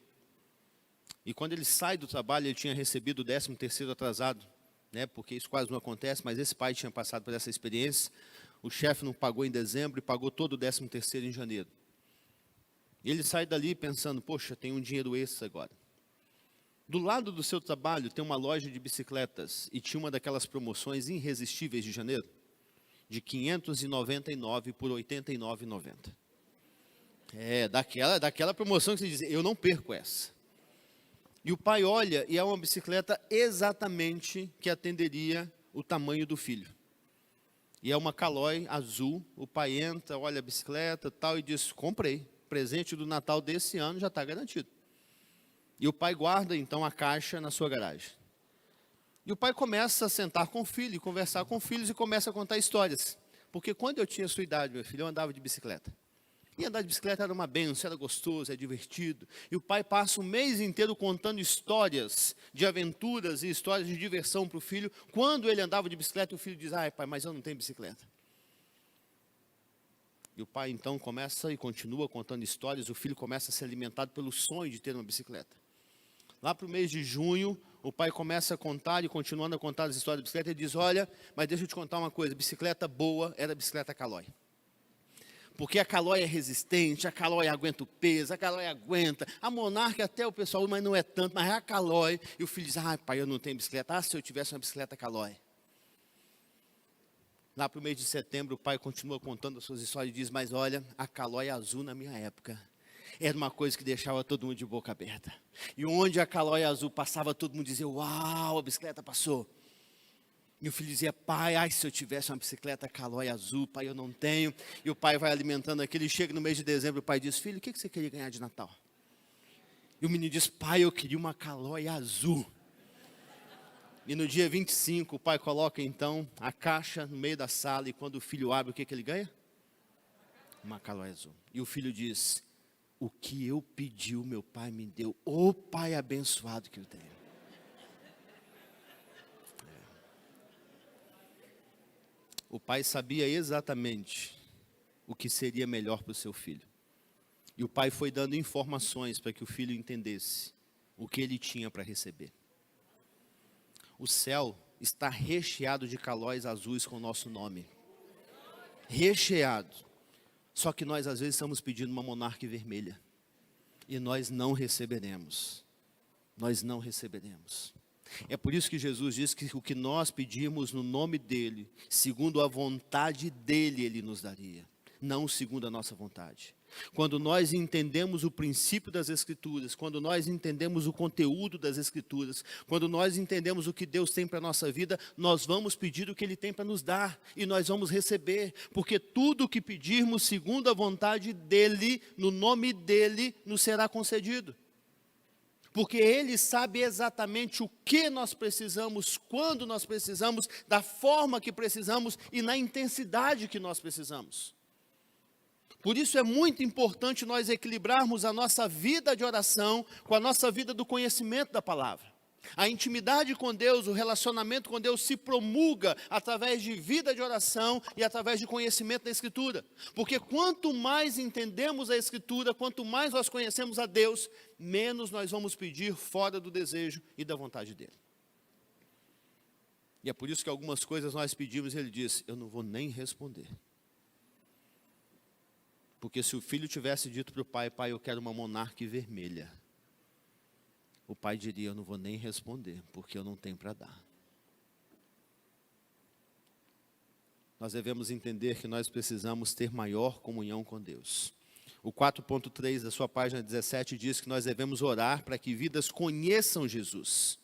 e quando ele sai do trabalho, ele tinha recebido o 13º atrasado, né, porque isso quase não acontece, mas esse pai tinha passado por essa experiência. O chefe não pagou em dezembro e pagou todo o 13º em janeiro. E ele sai dali pensando, poxa, tem um dinheiro extra agora. Do lado do seu trabalho tem uma loja de bicicletas, e tinha uma daquelas promoções irresistíveis de janeiro, de 599 por R$ 89,90. Daquela promoção que você diz, eu não perco essa. E o pai olha e é uma bicicleta exatamente que atenderia o tamanho do filho. E é uma Caloi azul. O pai entra, olha a bicicleta tal, e diz, comprei. Presente do Natal desse ano já está garantido. E o pai guarda então a caixa na sua garagem. E o pai começa a sentar com o filho, conversar com filhos e começa a contar histórias. Porque quando eu tinha a sua idade, meu filho, eu andava de bicicleta. E andar de bicicleta era uma benção, era gostoso, é divertido. E o pai passa o mês inteiro contando histórias de aventuras e histórias de diversão para o filho. Quando ele andava de bicicleta, o filho diz, ai pai, mas eu não tenho bicicleta. E o pai então começa e continua contando histórias, o filho começa a ser alimentado pelo sonho de ter uma bicicleta. Lá para o mês de junho, o pai começa a contar e continuando a contar as histórias da bicicleta, ele diz, olha, mas deixa eu te contar uma coisa, bicicleta boa era a bicicleta Caloi. Porque a Caloi é resistente, a Caloi aguenta o peso, a Caloi aguenta. A Monarch até o pessoal, mas não é tanto, mas é a Caloi. E o filho diz, pai, eu não tenho bicicleta. Se eu tivesse uma bicicleta Caloi. Lá para o mês de setembro, o pai continua contando as suas histórias e diz, mas olha, a Caloi azul na minha época era uma coisa que deixava todo mundo de boca aberta. E onde a Caloi azul passava, todo mundo dizia, uau, a bicicleta passou. E o filho dizia, pai, ai, se eu tivesse uma bicicleta Caloi azul, pai, eu não tenho. E o pai vai alimentando aquilo, e chega no mês de dezembro, o pai diz, filho, o que você queria ganhar de Natal? E o menino diz, pai, eu queria uma Caloi azul. E no dia 25, o pai coloca então a caixa no meio da sala, e quando o filho abre, o que ele ganha? Uma Caloi azul. E o filho diz, o que eu pedi, o meu pai me deu. Ô pai abençoado que eu tenho. O pai sabia exatamente o que seria melhor para o seu filho. E o pai foi dando informações para que o filho entendesse o que ele tinha para receber. O céu está recheado de calóis azuis com o nosso nome. Recheado. Só que nós às vezes estamos pedindo uma monarca vermelha. E nós não receberemos. Nós não receberemos. É por isso que Jesus diz que o que nós pedimos no nome dEle, segundo a vontade dEle, Ele nos daria. Não segundo a nossa vontade. Quando nós entendemos o princípio das Escrituras, quando nós entendemos o conteúdo das Escrituras, quando nós entendemos o que Deus tem para a nossa vida, nós vamos pedir o que Ele tem para nos dar, e nós vamos receber, porque tudo o que pedirmos segundo a vontade dEle, no nome dEle, nos será concedido. Porque Ele sabe exatamente o que nós precisamos, quando nós precisamos, da forma que precisamos e na intensidade que nós precisamos. Por isso é muito importante nós equilibrarmos a nossa vida de oração com a nossa vida do conhecimento da palavra. A intimidade com Deus, o relacionamento com Deus se promulga através de vida de oração e através de conhecimento da Escritura. Porque quanto mais entendemos a Escritura, quanto mais nós conhecemos a Deus, menos nós vamos pedir fora do desejo e da vontade dEle. E é por isso que algumas coisas nós pedimos e Ele diz, eu não vou nem responder. Porque se o filho tivesse dito para o pai, pai, eu quero uma monarca vermelha, o pai diria, eu não vou nem responder, porque eu não tenho para dar. Nós devemos entender que nós precisamos ter maior comunhão com Deus. O 4.3 da sua página 17 diz que nós devemos orar para que vidas conheçam Jesus.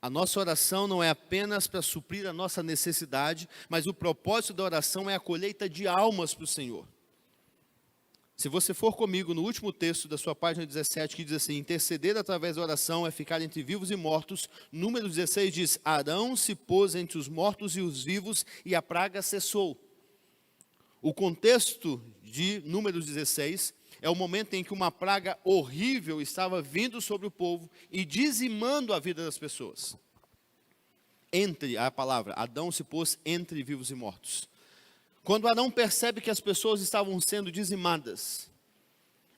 A nossa oração não é apenas para suprir a nossa necessidade, mas o propósito da oração é a colheita de almas para o Senhor. Se você for comigo no último texto da sua página 17, que diz assim, interceder através da oração é ficar entre vivos e mortos, número 16 diz, Arão se pôs entre os mortos e os vivos e a praga cessou. O contexto de números 16 é o momento em que uma praga horrível estava vindo sobre o povo e dizimando a vida das pessoas. Entre, a palavra, Adão se pôs entre vivos e mortos. Quando Arão percebe que as pessoas estavam sendo dizimadas,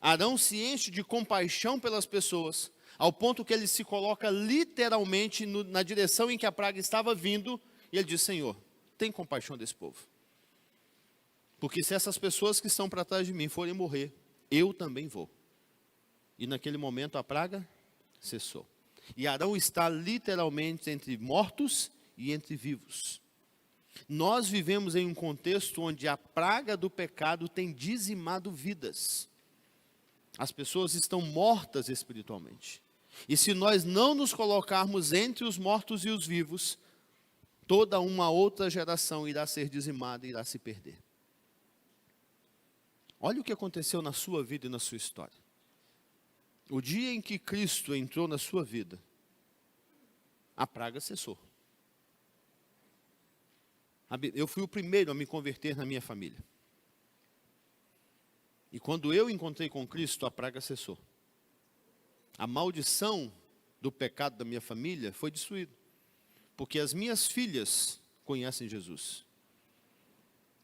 Arão se enche de compaixão pelas pessoas, ao ponto que ele se coloca literalmente na direção em que a praga estava vindo, e ele diz, Senhor, tem compaixão desse povo. Porque se essas pessoas que estão para trás de mim forem morrer, eu também vou. E naquele momento a praga cessou. E Arão está literalmente entre mortos e entre vivos. Nós vivemos em um contexto onde a praga do pecado tem dizimado vidas. As pessoas estão mortas espiritualmente. E se nós não nos colocarmos entre os mortos e os vivos, toda uma outra geração irá ser dizimada e irá se perder. Olha o que aconteceu na sua vida e na sua história. O dia em que Cristo entrou na sua vida, a praga cessou. Eu fui o primeiro a me converter na minha família. E quando eu encontrei com Cristo, a praga cessou. A maldição do pecado da minha família foi destruída. Porque as minhas filhas conhecem Jesus.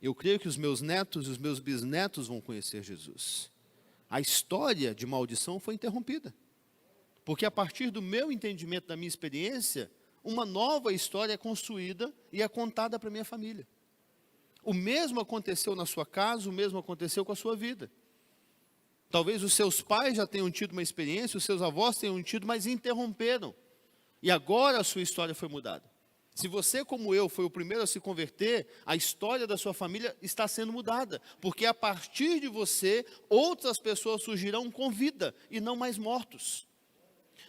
Eu creio que os meus netos e os meus bisnetos vão conhecer Jesus. A história de maldição foi interrompida. Porque a partir do meu entendimento, da minha experiência, uma nova história é construída e é contada para a minha família. O mesmo aconteceu na sua casa, o mesmo aconteceu com a sua vida. Talvez os seus pais já tenham tido uma experiência, os seus avós tenham tido, mas interromperam. E agora a sua história foi mudada. Se você, como eu, foi o primeiro a se converter, a história da sua família está sendo mudada. Porque a partir de você, outras pessoas surgirão com vida e não mais mortos.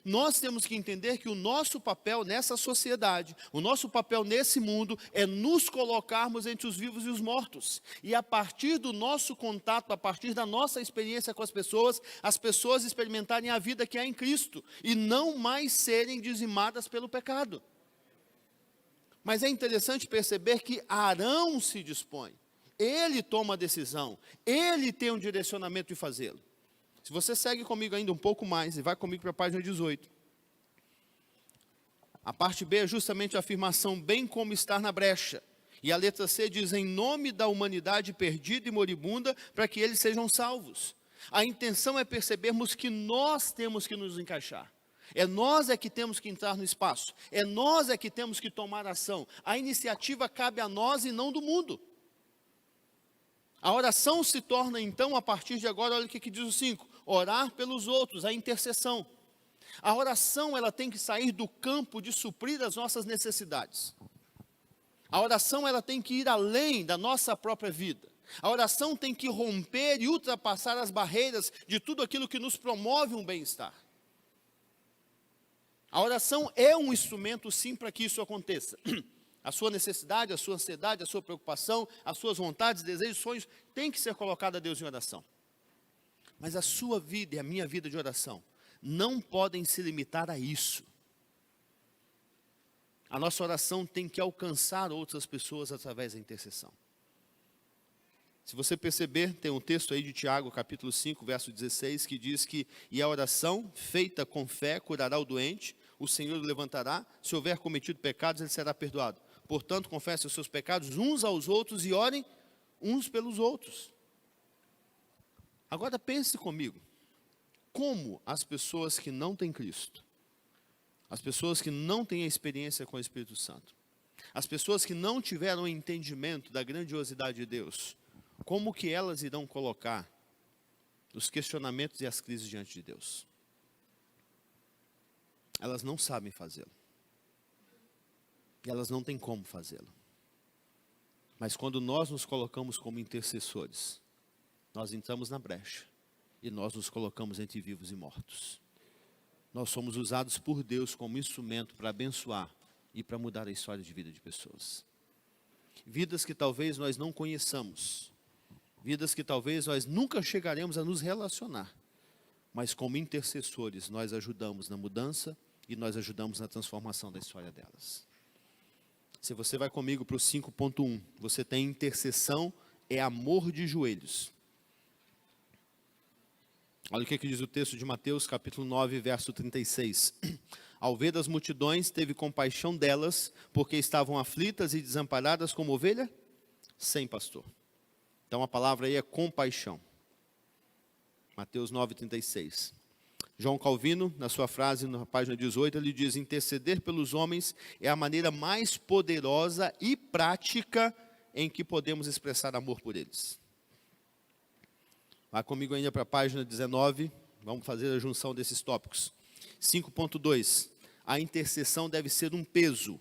Nós temos que entender que o nosso papel nessa sociedade, o nosso papel nesse mundo é nos colocarmos entre os vivos e os mortos. E a partir do nosso contato, a partir da nossa experiência com as pessoas experimentarem a vida que há em Cristo e não mais serem dizimadas pelo pecado. Mas é interessante perceber que Arão se dispõe, ele toma a decisão, ele tem um direcionamento de fazê-lo. Se você segue comigo ainda um pouco mais e vai comigo para a página 18. A parte B é justamente a afirmação, bem como estar na brecha. E a letra C diz, em nome da humanidade perdida e moribunda, para que eles sejam salvos. A intenção é percebermos que nós temos que nos encaixar. É nós é que temos que entrar no espaço. É nós é que temos que tomar ação. A iniciativa cabe a nós e não do mundo. A oração se torna então, a partir de agora, olha o que diz o 5. Orar pelos outros, a intercessão. A oração, ela tem que sair do campo de suprir as nossas necessidades. A oração, ela tem que ir além da nossa própria vida. A oração tem que romper e ultrapassar as barreiras de tudo aquilo que nos promove um bem-estar. A oração é um instrumento, sim, para que isso aconteça. A sua necessidade, a sua ansiedade, a sua preocupação, as suas vontades, desejos, sonhos, tem que ser colocada a Deus em oração. Mas a sua vida e a minha vida de oração não podem se limitar a isso. A nossa oração tem que alcançar outras pessoas através da intercessão. Se você perceber, tem um texto aí de Tiago, capítulo 5, verso 16, que diz que, e a oração feita com fé curará o doente, o Senhor o levantará, se houver cometido pecados, ele será perdoado. Portanto, confessem os seus pecados uns aos outros e orem uns pelos outros. Agora pense comigo, como as pessoas que não têm Cristo, as pessoas que não têm a experiência com o Espírito Santo, as pessoas que não tiveram o entendimento da grandiosidade de Deus, como que elas irão colocar os questionamentos e as crises diante de Deus? Elas não sabem fazê-lo. E elas não têm como fazê-lo. Mas quando nós nos colocamos como intercessores, nós entramos na brecha e nós nos colocamos entre vivos e mortos. Nós somos usados por Deus como instrumento para abençoar e para mudar a história de vida de pessoas. Vidas que talvez nós não conheçamos, vidas que talvez nós nunca chegaremos a nos relacionar, mas como intercessores nós ajudamos na mudança e nós ajudamos na transformação da história delas. Se você vai comigo para o 5.1, você tem intercessão, é amor de joelhos. Olha o que diz o texto de Mateus, capítulo 9, verso 36. Ao ver as multidões, teve compaixão delas, porque estavam aflitas e desamparadas como ovelha sem pastor. Então a palavra aí é compaixão. Mateus 9, 36. João Calvino, na sua frase, na página 18, ele diz, interceder pelos homens é a maneira mais poderosa e prática em que podemos expressar amor por eles. Vá comigo ainda para a página 19, vamos fazer a junção desses tópicos. 5.2, a intercessão deve ser um peso.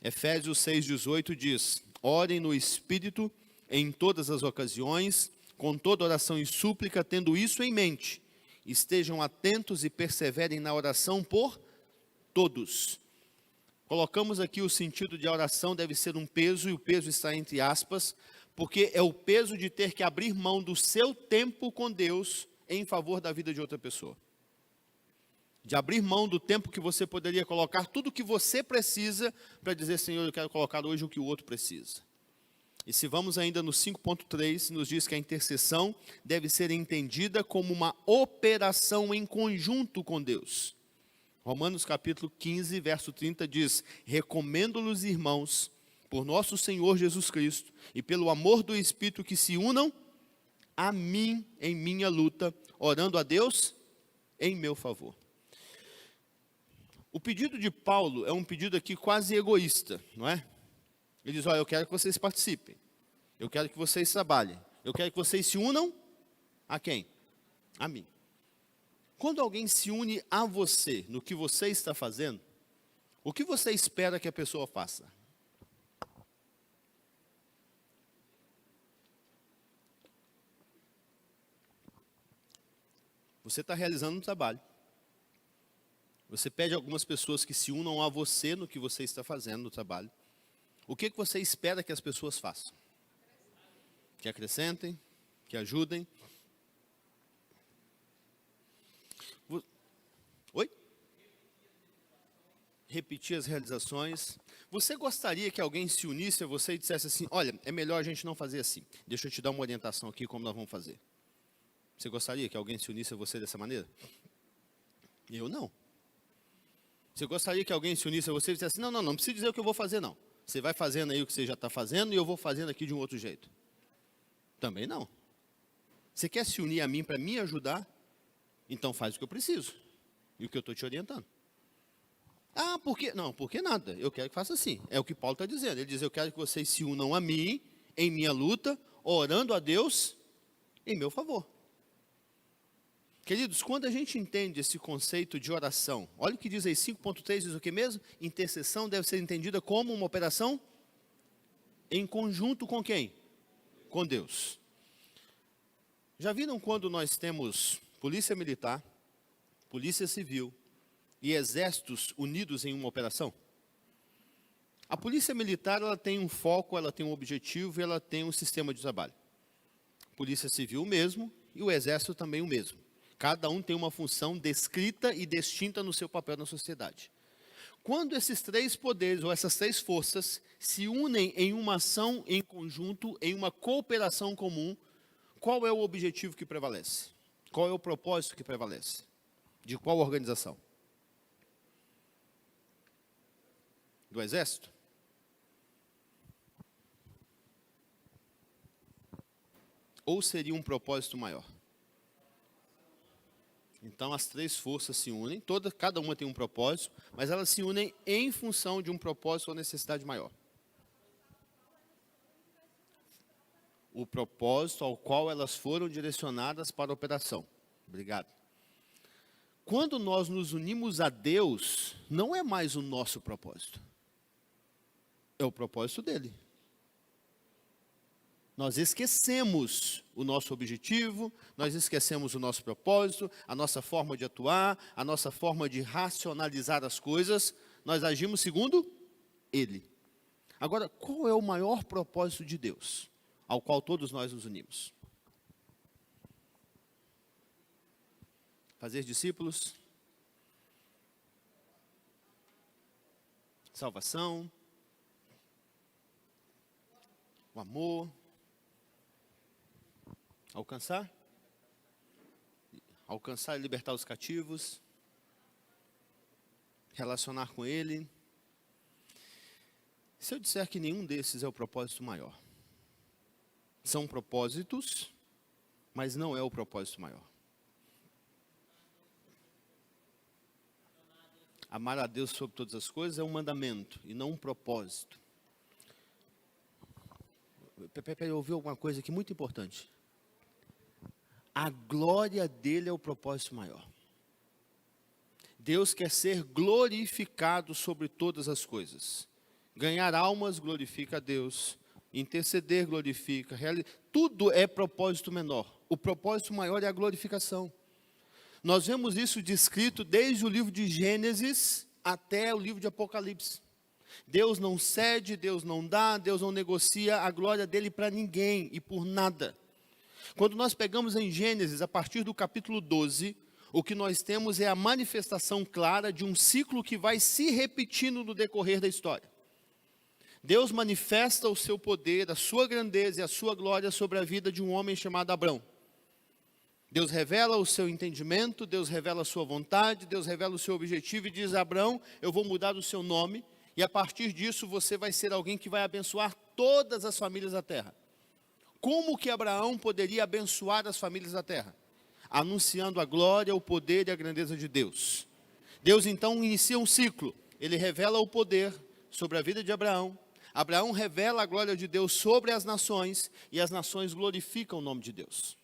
Efésios 6,18 diz, orem no Espírito em todas as ocasiões, com toda oração e súplica, tendo isso em mente. Estejam atentos e perseverem na oração por todos. Colocamos aqui o sentido de a oração deve ser um peso, e o peso está entre aspas, porque é o peso de ter que abrir mão do seu tempo com Deus em favor da vida de outra pessoa. De abrir mão do tempo que você poderia colocar tudo o que você precisa para dizer, Senhor, eu quero colocar hoje o que o outro precisa. E se vamos ainda no 5.3, nos diz que a intercessão deve ser entendida como uma operação em conjunto com Deus. Romanos capítulo 15, verso 30 diz, recomendo-lhes, irmãos, por nosso Senhor Jesus Cristo e pelo amor do Espírito, que se unam a mim em minha luta, orando a Deus em meu favor. O pedido de Paulo é um pedido aqui quase egoísta, não é? Ele diz, olha, eu quero que vocês participem, eu quero que vocês trabalhem, eu quero que vocês se unam a quem? A mim. Quando alguém se une a você, no que você está fazendo, o que você espera que a pessoa faça? Você está realizando um trabalho. Você pede a algumas pessoas que se unam a você no que você está fazendo no trabalho. O que você espera que as pessoas façam? Que acrescentem, que ajudem. Oi? Repetir as realizações. Você gostaria que alguém se unisse a você e dissesse assim, olha, é melhor a gente não fazer assim. Deixa eu te dar uma orientação aqui como nós vamos fazer. Você gostaria que alguém se unisse a você dessa maneira? Eu não. Você gostaria que alguém se unisse a você e dissesse assim, não precisa dizer o que eu vou fazer não. Você vai fazendo aí o que você já está fazendo e eu vou fazendo aqui de um outro jeito. Também não. Você quer se unir a mim para me ajudar? Então faz o que eu preciso e o que eu estou te orientando. Ah, por quê? Não, por que nada? Eu quero que faça assim. É o que Paulo está dizendo. Ele diz, eu quero que vocês se unam a mim em minha luta, orando a Deus em meu favor. Queridos, quando a gente entende esse conceito de oração, olha o que diz aí, 5.3 diz o que mesmo? Intercessão deve ser entendida como uma operação em conjunto com quem? Com Deus. Já viram quando nós temos polícia militar, polícia civil e exércitos unidos em uma operação? A polícia militar ela tem um foco, ela tem um objetivo e ela tem um sistema de trabalho. Polícia civil o mesmo e o exército também o mesmo. Cada um tem uma função descrita e distinta no seu papel na sociedade. Quando esses três poderes ou essas três forças se unem em uma ação em conjunto, em uma cooperação comum, qual é o objetivo que prevalece? Qual é o propósito que prevalece? De qual organização? Do exército? Ou seria um propósito maior? Então as três forças se unem, cada uma tem um propósito, mas elas se unem em função de um propósito ou necessidade maior. O propósito ao qual elas foram direcionadas para a operação. Obrigado. Quando nós nos unimos a Deus, não é mais o nosso propósito. É o propósito dele. Nós esquecemos o nosso objetivo, nós esquecemos o nosso propósito, a nossa forma de atuar, a nossa forma de racionalizar as coisas. Nós agimos segundo Ele. Agora, qual é o maior propósito de Deus, ao qual todos nós nos unimos? Fazer discípulos, salvação, o amor, alcançar e libertar os cativos, relacionar com Ele. Se eu disser que nenhum desses é o propósito maior, são propósitos, mas não é o propósito maior. Amar a Deus sobre todas as coisas é um mandamento e não um propósito. Eu ouvi alguma coisa aqui muito importante. A glória dele é o propósito maior. Deus quer ser glorificado sobre todas as coisas. Ganhar almas glorifica a Deus. Interceder glorifica. Tudo é propósito menor. O propósito maior é a glorificação. Nós vemos isso descrito desde o livro de Gênesis até o livro de Apocalipse. Deus não cede, Deus não dá, Deus não negocia a glória dele para ninguém e por nada. Quando nós pegamos em Gênesis, a partir do capítulo 12, o que nós temos é a manifestação clara de um ciclo que vai se repetindo no decorrer da história. Deus manifesta o seu poder, a sua grandeza e a sua glória sobre a vida de um homem chamado Abrão. Deus revela o seu entendimento, Deus revela a sua vontade, Deus revela o seu objetivo e diz a Abrão, eu vou mudar o seu nome e a partir disso você vai ser alguém que vai abençoar todas as famílias da terra. Como que Abraão poderia abençoar as famílias da terra? Anunciando a glória, o poder e a grandeza de Deus. Deus então inicia um ciclo. Ele revela o poder sobre a vida de Abraão. Abraão revela a glória de Deus sobre as nações e as nações glorificam o nome de Deus.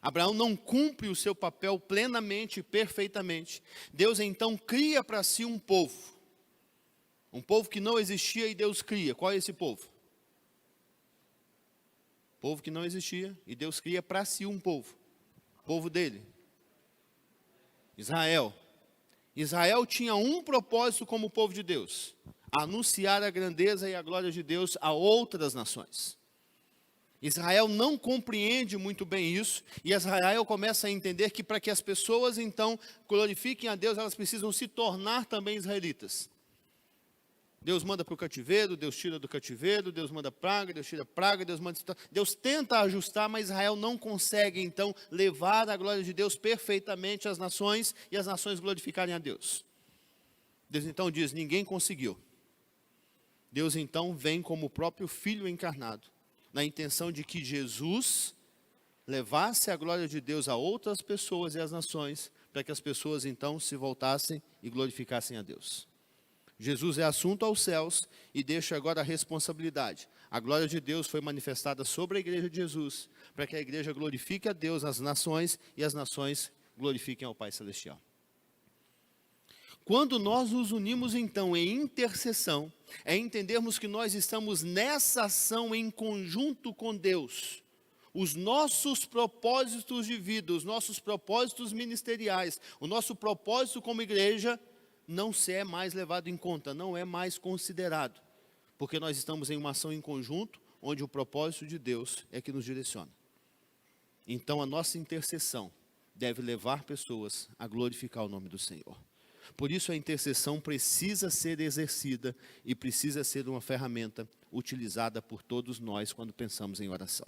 Abraão não cumpre o seu papel plenamente e perfeitamente. Deus então cria para si um povo. Um povo que não existia e Deus cria. Qual é esse povo? Povo que não existia e Deus cria para si um povo. Povo dele. Israel. Israel tinha um propósito como povo de Deus: anunciar a grandeza e a glória de Deus a outras nações. Israel não compreende muito bem isso, e Israel começa a entender que para que as pessoas então glorifiquem a Deus, elas precisam se tornar também israelitas. Deus manda para o cativeiro, Deus tira do cativeiro, Deus manda praga, Deus tira praga, Deus tenta ajustar, mas Israel não consegue então levar a glória de Deus perfeitamente às nações e as nações glorificarem a Deus. Deus então diz: ninguém conseguiu. Deus então vem como o próprio Filho encarnado, na intenção de que Jesus levasse a glória de Deus a outras pessoas e às nações, para que as pessoas então se voltassem e glorificassem a Deus. Jesus é assunto aos céus e deixa agora a responsabilidade. A glória de Deus foi manifestada sobre a igreja de Jesus, para que a igreja glorifique a Deus nas nações e as nações glorifiquem ao Pai Celestial. Quando nós nos unimos então em intercessão, é entendermos que nós estamos nessa ação em conjunto com Deus. Os nossos propósitos de vida, os nossos propósitos ministeriais, o nosso propósito como igreja, não se é mais levado em conta, não é mais considerado, porque nós estamos em uma ação em conjunto, onde o propósito de Deus é que nos direciona. Então a nossa intercessão deve levar pessoas a glorificar o nome do Senhor. Por isso a intercessão precisa ser exercida e precisa ser uma ferramenta utilizada por todos nós quando pensamos em oração.